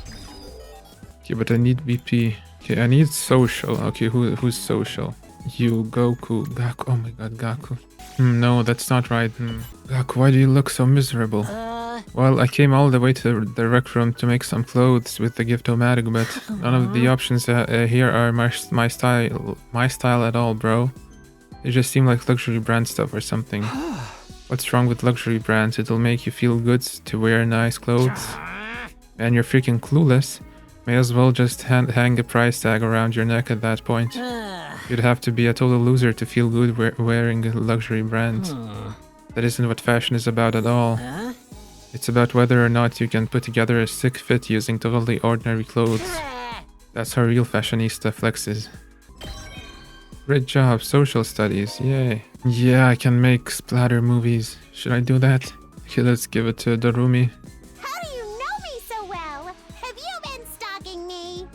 Okay, but I need BP. Okay, I need social. Okay, who's social? You, Goku, Gaku. Oh my god, Gaku. No, that's not right. Gaku, why do you look so miserable? Well, I came all the way to the rec room to make some clothes with the Gift-O-Matic, but none of the options here are my style at all, bro. They just seem like luxury brand stuff or something. What's wrong with luxury brands? It'll make you feel good to wear nice clothes. And you're freaking clueless. May as well just hang a price tag around your neck at that point. You'd have to be a total loser to feel good wearing a luxury brand. That isn't what fashion is about at all. It's about whether or not you can put together a sick fit using totally ordinary clothes. That's how real fashionista flexes. Great job, social studies, yay. Yeah, I can make splatter movies. Should I do that? Okay, let's give it to Darumi. How do you know me so well? Have you been stalking me?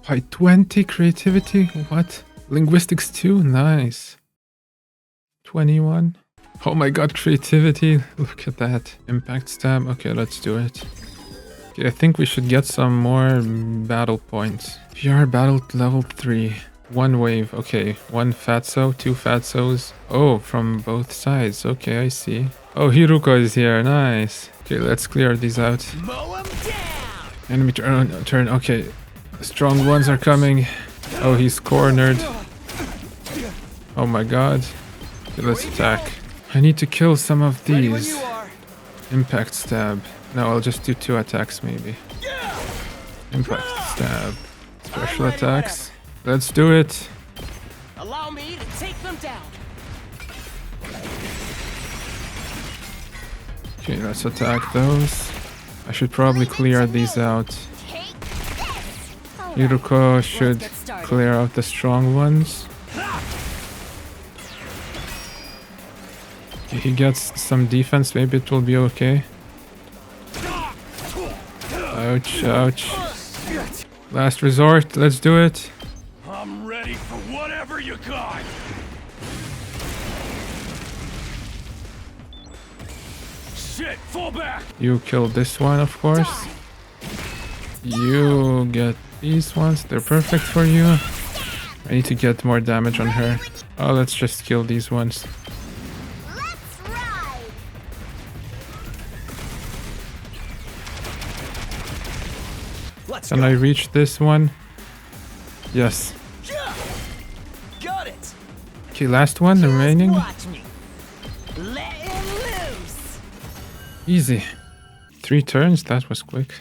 By 20 creativity? What? Linguistics 2? Nice. 21. Oh my god, creativity. Look at that. Impact stab. Okay, let's do it. Okay, I think we should get some more battle points. PR battle level 3. 1 wave. Okay, 1 fatso, 2 fatsos. Oh, from both sides. Okay, I see. Oh, Hiruko is here. Nice. Okay, let's clear these out. Mow 'em down! Enemy turn. Okay, strong ones are coming. Oh, he's cornered. Oh my god. Okay, let's attack. I need to kill some of these. Impact stab. No, I'll just do 2 attacks maybe. Impact stab. Special attacks. Let's do it. Allow me to take them down. Okay, let's attack those. I should probably clear these out. Hiruko should clear out the strong ones. Okay, he gets some defense, maybe it will be okay. Ouch, ouch. Last resort, let's do it. I'm ready for whatever you got. Shit, fall back. You kill this one, of course. You get these ones, they're perfect for you. I need to get more damage on her. Oh, let's just kill these ones. Let's ride! Can I reach this one? Yes. Got it. Okay, last one, the remaining. Watch me. Let him loose. Easy. 3 turns, that was quick.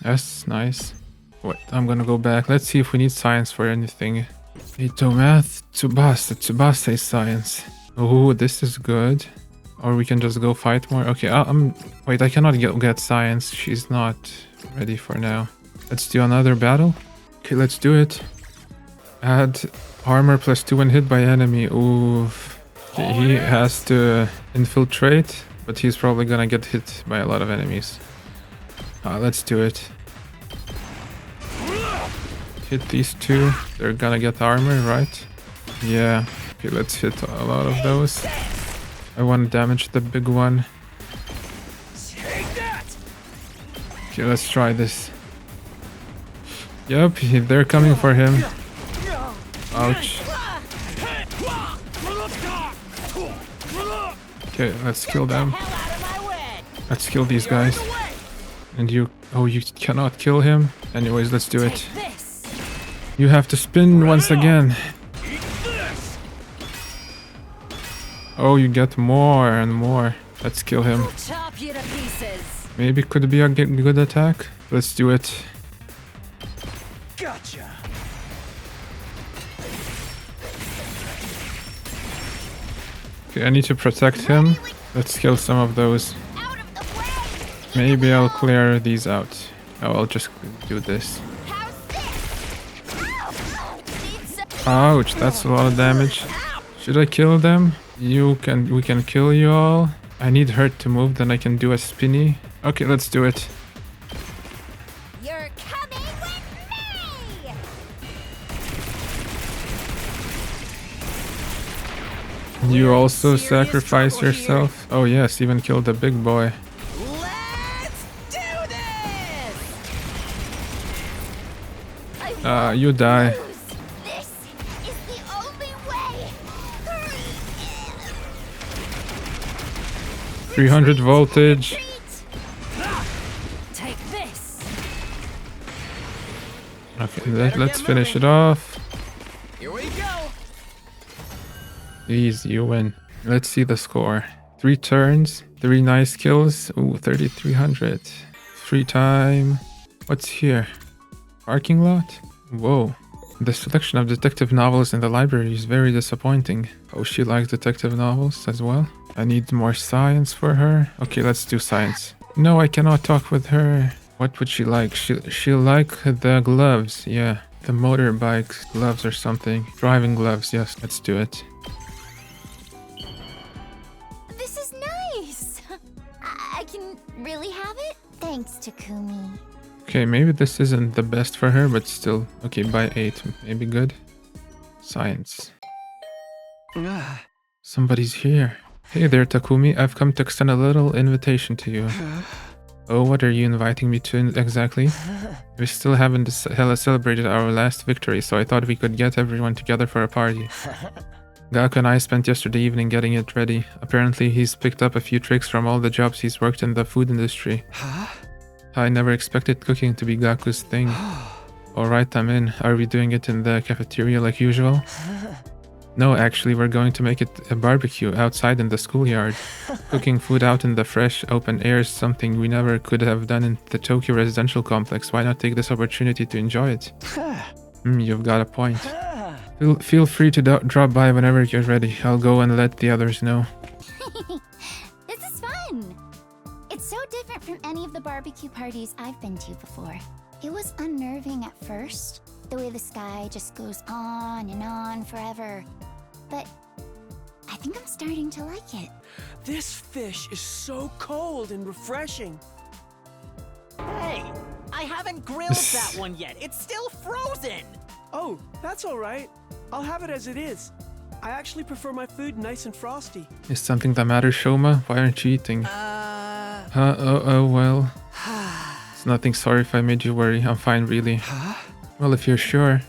Yes, nice. Wait, I'm gonna go back. Let's see if we need science for anything. Ito math, Tsubasa is science. Oh, this is good. Or we can just go fight more. Okay, wait, I cannot get science. She's not ready for now. Let's do another battle. Okay, let's do it. Add armor +2 when hit by enemy. Oof. Okay, he has to infiltrate, but he's probably gonna get hit by a lot of enemies. Let's do it. Hit these 2. They're gonna get armor, right? Yeah. Okay, let's hit a lot of those. I want to damage the big one. Okay, let's try this. Yep, they're coming for him. Ouch. Okay, let's kill them. Let's kill these guys. And you... Oh, you cannot kill him? Anyways, let's do it. You have to spin once again. Oh, you get more and more. Let's kill him. Maybe it could be a good attack. Let's do it. Gotcha. Okay, I need to protect him. Let's kill some of those. Maybe I'll clear these out. Oh, I'll just do this. Ouch, that's a lot of damage. Should I kill them? We can kill you all. I need her to move, then I can do a spinny. Okay, let's do it. You're coming with me! You also sacrifice yourself. Oh yes, even kill the big boy. Let's do this! You die. This is the only way! 300 voltage. Take this! Okay, let's finish it off. Here we go. Easy, you win. Let's see the score. 3 turns, 3 nice kills. Ooh, 3,300. Free time. What's here? Parking lot? Whoa. The selection of detective novels in the library is very disappointing. Oh, she likes detective novels as well. I need more science for her. Okay, let's do science. No, I cannot talk with her. What would she like? She'll like the gloves. Yeah, the motorbike gloves or something. Driving gloves. Yes, let's do it. This is nice. I can really have it? Thanks, Takumi. Okay, maybe this isn't the best for her, but still. Okay, by 8. Maybe good. Science. Somebody's here. Hey there, Takumi. I've come to extend a little invitation to you. Oh, what are you inviting me to exactly? We still haven't celebrated our last victory, so I thought we could get everyone together for a party. Gaku and I spent yesterday evening getting it ready. Apparently, he's picked up a few tricks from all the jobs he's worked in the food industry. I never expected cooking to be Gaku's thing. Alright, I'm in. Are we doing it in the cafeteria like usual? No, actually, we're going to make it a barbecue outside in the schoolyard. Cooking food out in the fresh, open air is something we never could have done in the Tokyo residential complex. Why not take this opportunity to enjoy it? You've got a point. Feel free to drop by whenever you're ready. I'll go and let the others know. This is fun. It's so different from any of the barbecue parties I've been to before. It was unnerving at first, the way the sky just goes on and on forever. But I think I'm starting to like it. This fish is so cold and refreshing. Hey, I haven't grilled that one yet. It's still frozen. Oh, that's all right. I'll have it as it is. I actually prefer my food nice and frosty. Is something the matter, Shoma? Why aren't you eating? Well. It's nothing. Sorry if I made you worry. I'm fine, really. Well, if you're sure.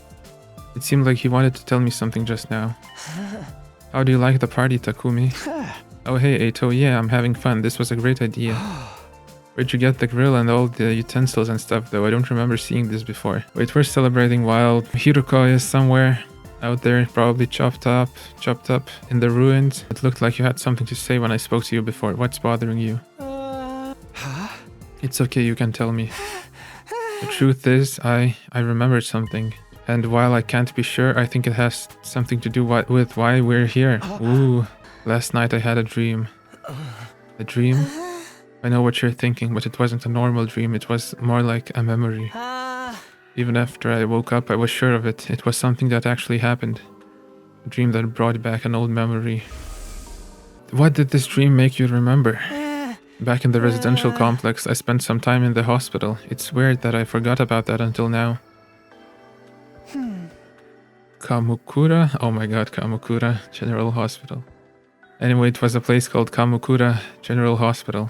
It seemed like he wanted to tell me something just now. How do you like the party, Takumi? Oh, hey, Eito. Yeah, I'm having fun. This was a great idea. Where'd you get the grill and all the utensils and stuff, though? I don't remember seeing this before. Wait, we're celebrating while Hiroko is somewhere out there, probably chopped up in the ruins. It looked like you had something to say when I spoke to you before. What's bothering you? It's okay, you can tell me. The truth is, I remembered something. And while I can't be sure, I think it has something to do with why we're here. Ooh, last night I had a dream. A dream? I know what you're thinking, but it wasn't a normal dream. It was more like a memory. Even after I woke up, I was sure of it. It was something that actually happened. A dream that brought back an old memory. What did this dream make you remember? Back in the residential complex, I spent some time in the hospital. It's weird that I forgot about that until now. Kamukura? Oh my god, Kamukura General Hospital. Anyway, it was a place called Kamukura General Hospital.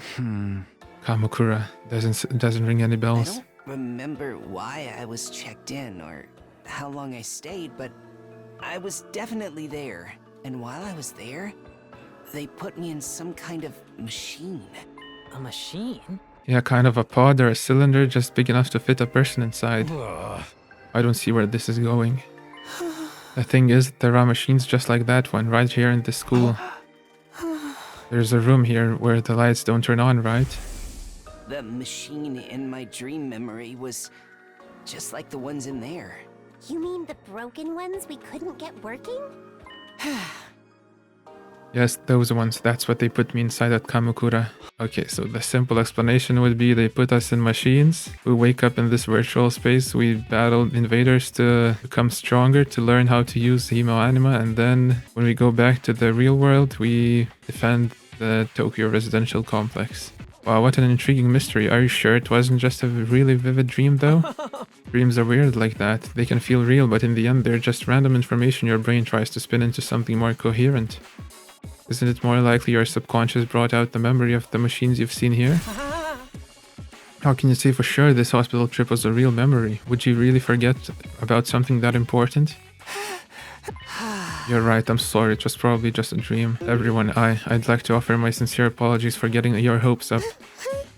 Kamukura. Doesn't ring any bells. I don't remember why I was checked in or how long I stayed, but I was definitely there. And while I was there, they put me in some kind of machine. A machine? Yeah, kind of a pod or a cylinder just big enough to fit a person inside. I don't see where this is going. The thing is, there are machines just like that one right here in this school. There's a room here where the lights don't turn on, right? The machine in my dream memory was just like the ones in there. You mean the broken ones we couldn't get working? Yes, those ones. That's what they put me inside at Kamukura. Okay, so the simple explanation would be they put us in machines. We wake up in this virtual space. We battle invaders to become stronger, to learn how to use Himo Anima. And then when we go back to the real world, we defend the Tokyo residential complex. Wow, what an intriguing mystery. Are you sure it wasn't just a really vivid dream, though? Dreams are weird like that. They can feel real, but in the end, they're just random information your brain tries to spin into something more coherent. Isn't it more likely your subconscious brought out the memory of the machines you've seen here? How can you say for sure this hospital trip was a real memory? Would you really forget about something that important? You're right, I'm sorry, it was probably just a dream. Everyone, I'd like to offer my sincere apologies for getting your hopes up.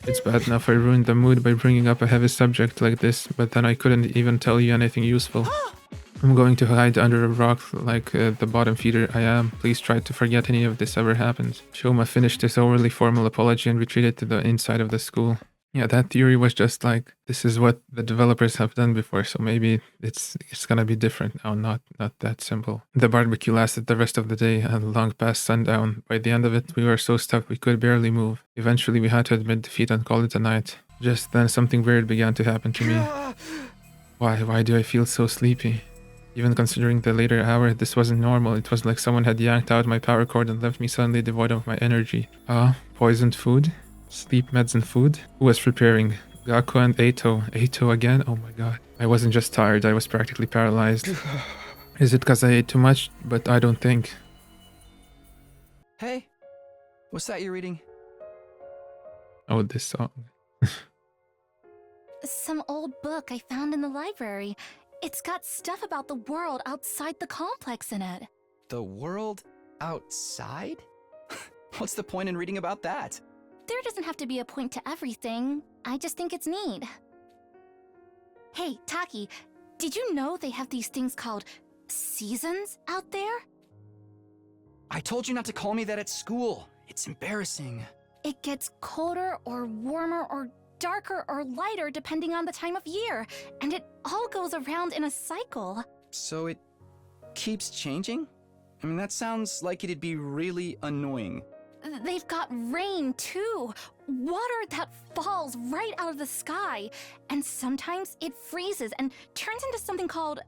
It's bad enough I ruined the mood by bringing up a heavy subject like this, but then I couldn't even tell you anything useful. I'm going to hide under a rock like the bottom feeder I am. Please try to forget any of this ever happened. Shoma finished his overly formal apology and retreated to the inside of the school. Yeah, that theory was just like, this is what the developers have done before, so maybe it's gonna be different now, not that simple. The barbecue lasted the rest of the day and long past sundown. By the end of it, we were so stuffed we could barely move. Eventually, we had to admit defeat and call it a night. Just then, something weird began to happen to me. Why do I feel so sleepy? Even considering the later hour, this wasn't normal. It was like someone had yanked out my power cord and left me suddenly devoid of my energy. Poisoned food? Sleep meds and food? Who was preparing? Gaku and Eito. Eito again? Oh my god. I wasn't just tired, I was practically paralyzed. Is it because I ate too much? But I don't think. Hey, what's that you're reading? Oh, this song. Some old book I found in the library. It's got stuff about the world outside the complex in it. The world outside? What's the point in reading about that? There doesn't have to be a point to everything. I just think it's neat. Hey, Taki, did you know they have these things called seasons out there? I told you not to call me that at school. It's embarrassing. It gets colder or warmer or darker or lighter depending on the time of year, and it all goes around in a cycle. So it keeps changing? I mean, that sounds like it'd be really annoying. They've got rain, too. Water that falls right out of the sky. And sometimes it freezes and turns into something called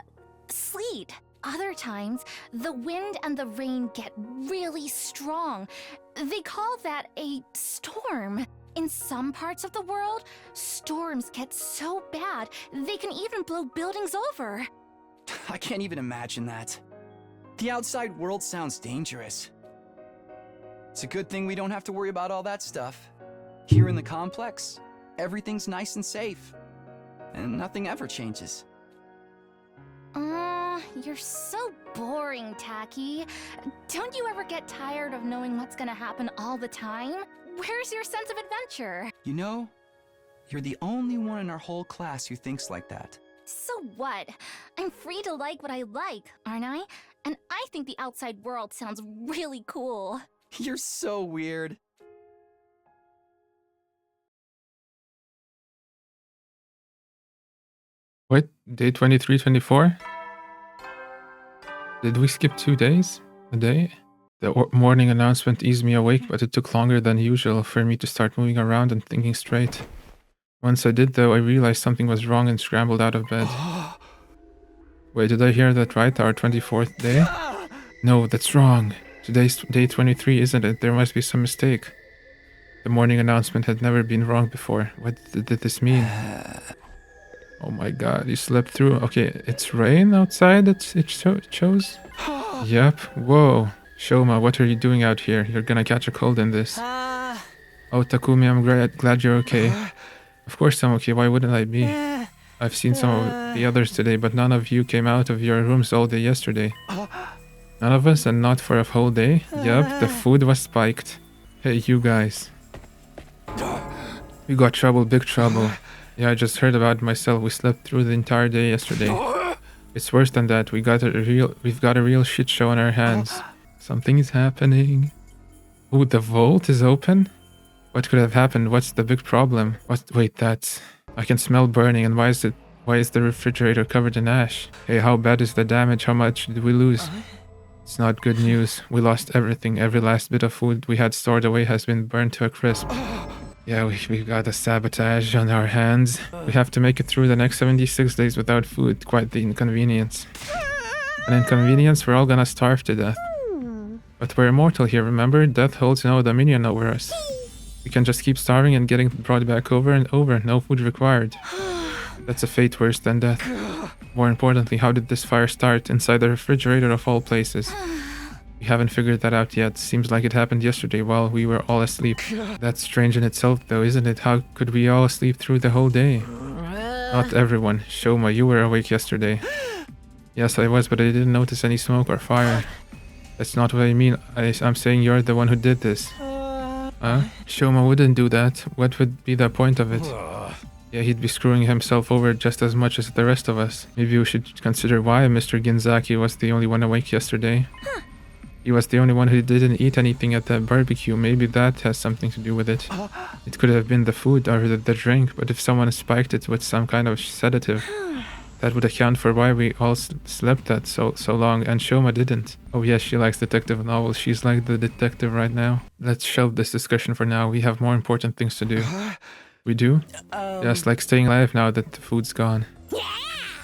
sleet. Other times, the wind and the rain get really strong. They call that a storm. In some parts of the world, storms get so bad, they can even blow buildings over. I can't even imagine that. The outside world sounds dangerous. It's a good thing we don't have to worry about all that stuff. Here in the complex, everything's nice and safe. And nothing ever changes. You're so boring, Taki. Don't you ever get tired of knowing what's gonna happen all the time? Where's your sense of adventure? You know, you're the only one in our whole class who thinks like that. So what? I'm free to like what I like, aren't I? And I think the outside world sounds really cool. You're so weird. What? Day 23, 24? Did we skip 2 days? A day? The morning announcement eased me awake, but it took longer than usual for me to start moving around and thinking straight. Once I did, though, I realized something was wrong and scrambled out of bed. Wait, did I hear that right? Our 24th day? No, that's wrong. Today's day 23, isn't it? There must be some mistake. The morning announcement had never been wrong before. What did this mean? Oh my god, you slept through. Okay, it's rain outside, it shows? Yep, whoa. Shoma, what are you doing out here? You're gonna catch a cold in this. Oh, Takumi, I'm glad you're okay. Of course I'm okay, why wouldn't I be? I've seen some of the others today, but none of you came out of your rooms all day yesterday. None of us, and not for a whole day? Yep, the food was spiked. Hey, you guys. We got trouble, big trouble. Yeah, I just heard about it myself. We slept through the entire day yesterday. It's worse than that. We've got a real shit show on our hands. Something is happening. Ooh, the vault is open? What could have happened? What's the big problem? Wait, I can smell burning, and why is the refrigerator covered in ash? Hey, how bad is the damage? How much did we lose? It's not good news. We lost everything. Every last bit of food we had stored away has been burned to a crisp. Yeah, we've got a sabotage on our hands. We have to make it through the next 76 days without food. Quite the inconvenience. An inconvenience, we're all gonna starve to death. But we're immortal here, remember? Death holds no dominion over us. We can just keep starving and getting brought back over and over. No food required. That's a fate worse than death. More importantly, how did this fire start? Inside the refrigerator of all places. We haven't figured that out yet. Seems like it happened yesterday while we were all asleep. That's strange in itself though, isn't it? How could we all sleep through the whole day? Not everyone. Shoma, you were awake yesterday. Yes, I was, but I didn't notice any smoke or fire. That's not what I mean. I'm saying you're the one who did this. Shoma wouldn't do that. What would be the point of it? Yeah, he'd be screwing himself over just as much as the rest of us. Maybe we should consider why Mr. Ginzaki was the only one awake yesterday. He was the only one who didn't eat anything at that barbecue. Maybe that has something to do with it. It could have been the food or the drink, but if someone spiked it with some kind of sedative, that would account for why we all slept that so long, and Shoma didn't. Oh yes, she likes detective novels. She's like the detective right now. Let's shelve this discussion for now. We have more important things to do. We do? Yes, like staying alive now that the food's gone.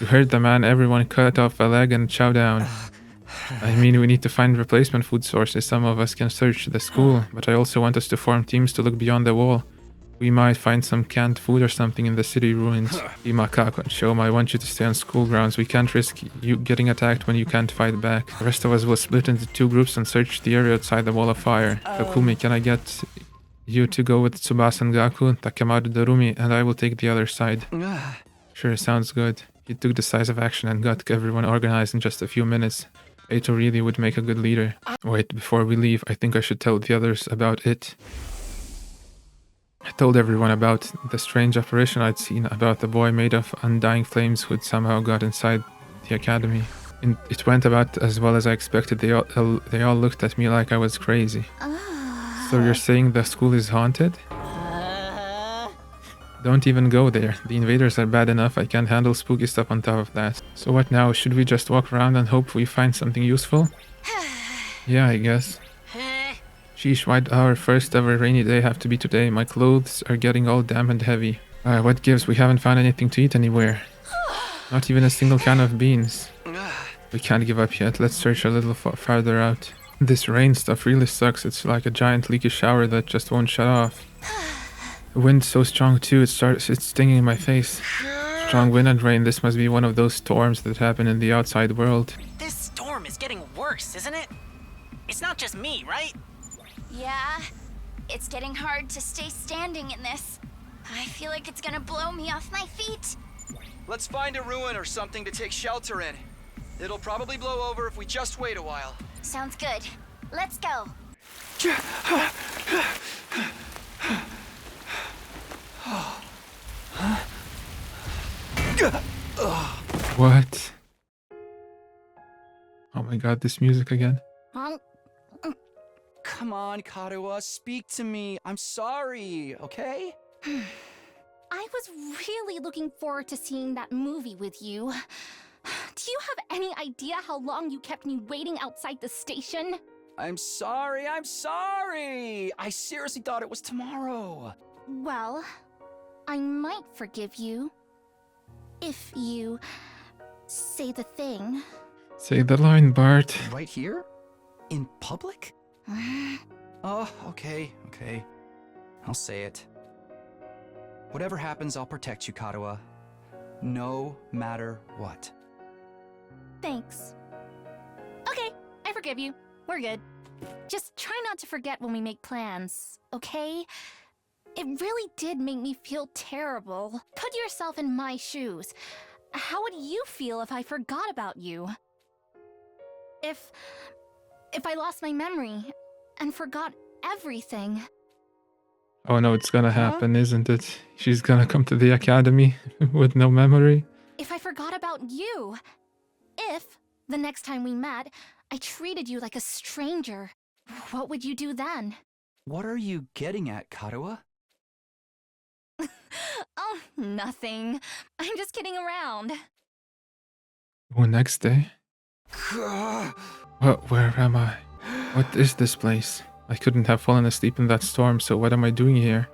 You heard the man. Everyone cut off a leg and chow down. I mean, we need to find replacement food sources. Some of us can search the school, but I also want us to form teams to look beyond the wall. We might find some canned food or something in the city ruins. Imakako and Shoma, I want you to stay on school grounds. We can't risk you getting attacked when you can't fight back. The rest of us will split into 2 groups and search the area outside the wall of fire. Takumi, can I get you to go with Tsubasa and Gaku, Takemaru Darumi, and I will take the other side? Sure, sounds good. He took decisive action and got everyone organized in just a few minutes. Eito really would make a good leader. Wait, before we leave, I think I should tell the others about it. I told everyone about the strange apparition I'd seen, about the boy made of undying flames who'd somehow got inside the academy. And it went about as well as I expected. They all looked at me like I was crazy. So you're saying the school is haunted? Don't even go there. The invaders are bad enough. I can't handle spooky stuff on top of that. So what now? Should we just walk around and hope we find something useful? Yeah, I guess. Sheesh, why'd our first ever rainy day have to be today? My clothes are getting all damp and heavy. What gives? We haven't found anything to eat anywhere. Not even a single can of beans. We can't give up yet. Let's search a little farther out. This rain stuff really sucks. It's like a giant leaky shower that just won't shut off. The wind's so strong too, it's stinging in my face. Strong wind and rain. This must be one of those storms that happen in the outside world. This storm is getting worse, isn't it? It's not just me, right? Yeah, it's getting hard to stay standing in this. I feel like it's gonna blow me off my feet. Let's find a ruin or something to take shelter in. It'll probably blow over if we just wait a while. Sounds good. Let's go. What? Oh my god, this music again. Come on, Karuha, speak to me. I'm sorry, okay? I was really looking forward to seeing that movie with you. Do you have any idea how long you kept me waiting outside the station? I'm sorry. I seriously thought it was tomorrow. Well, I might forgive you. If you say the thing. Say the line, Bart. Right here? In public? Oh, okay. I'll say it. Whatever happens, I'll protect you, Karuha. No matter what. Thanks. Okay, I forgive you. We're good. Just try not to forget when we make plans, okay? It really did make me feel terrible. Put yourself in my shoes. How would you feel if I forgot about you? If I lost my memory and forgot everything. Oh no, it's gonna happen, isn't it? She's gonna come to the academy with no memory. If I forgot about you. If, the next time we met, I treated you like a stranger, what would you do then? What are you getting at, Karuha? Oh, nothing. I'm just kidding around. Oh, next day? Where am I? What is this place? I couldn't have fallen asleep in that storm, so what am I doing here?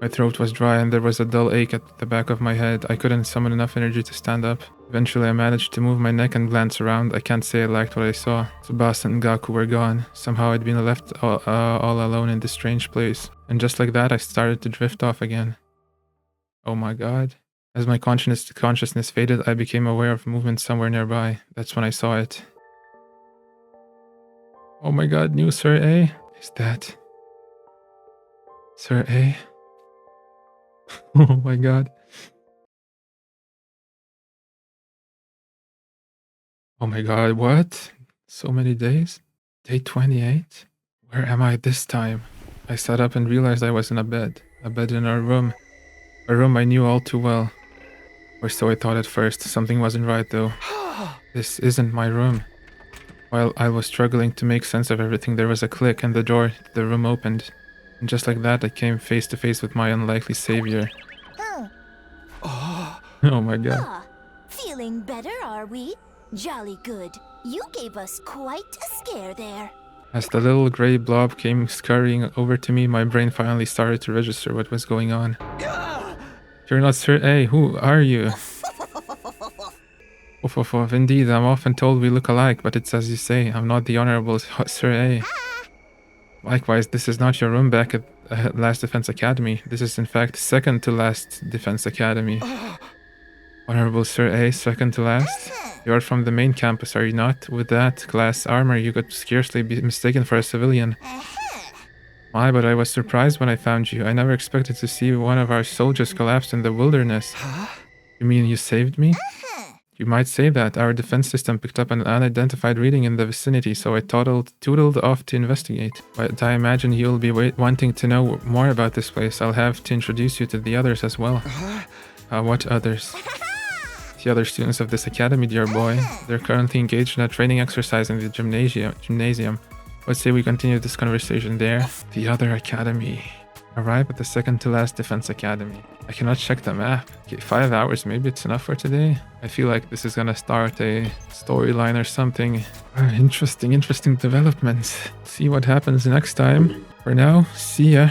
My throat was dry and there was a dull ache at the back of my head. I couldn't summon enough energy to stand up. Eventually I managed to move my neck and glance around. I can't say I liked what I saw. Tsubasa and Gaku were gone. Somehow I'd been left all alone in this strange place. And just like that I started to drift off again. Oh my god. As my consciousness faded, I became aware of movement somewhere nearby. That's when I saw it. Oh my god, new Sir A? Is that Sir A? Oh my god. Oh my god, what? So many days? Day 28? Where am I this time? I sat up and realized I was in a bed in our room. A room I knew all too well. Or so I thought at first. Something wasn't right though. This isn't my room. While I was struggling to make sense of everything, there was a click and the door to the room opened. And just like that, I came face to face with my unlikely savior. Oh my god. Ah, feeling better, are we? Jolly good. You gave us quite a scare there. As the little grey blob came scurrying over to me, my brain finally started to register what was going on. You're not Sir A. Who are you? Indeed, I'm often told we look alike, but it's as you say, I'm not the Honorable Sir A. Likewise, this is not your room back at Last Defense Academy. This is in fact second to last Defense Academy. Honorable Sir A, second to last? You're from the main campus, are you not? With that glass armor, you could scarcely be mistaken for a civilian. My, but I was surprised when I found you. I never expected to see one of our soldiers collapse in the wilderness. You mean you saved me? You might say that. Our defense system picked up an unidentified reading in the vicinity, so I tootled off to investigate. But I imagine you'll be wanting to know more about this place. I'll have to introduce you to the others as well. What others? The other students of this academy, dear boy. They're currently engaged in a training exercise in the gymnasium. Let's say we continue this conversation there. The other academy. Arrive at the second to last defense academy. I cannot check the map. Okay, 5 hours, maybe it's enough for today. I feel like this is gonna start a storyline or something. Interesting developments. See what happens next time. For now, see ya.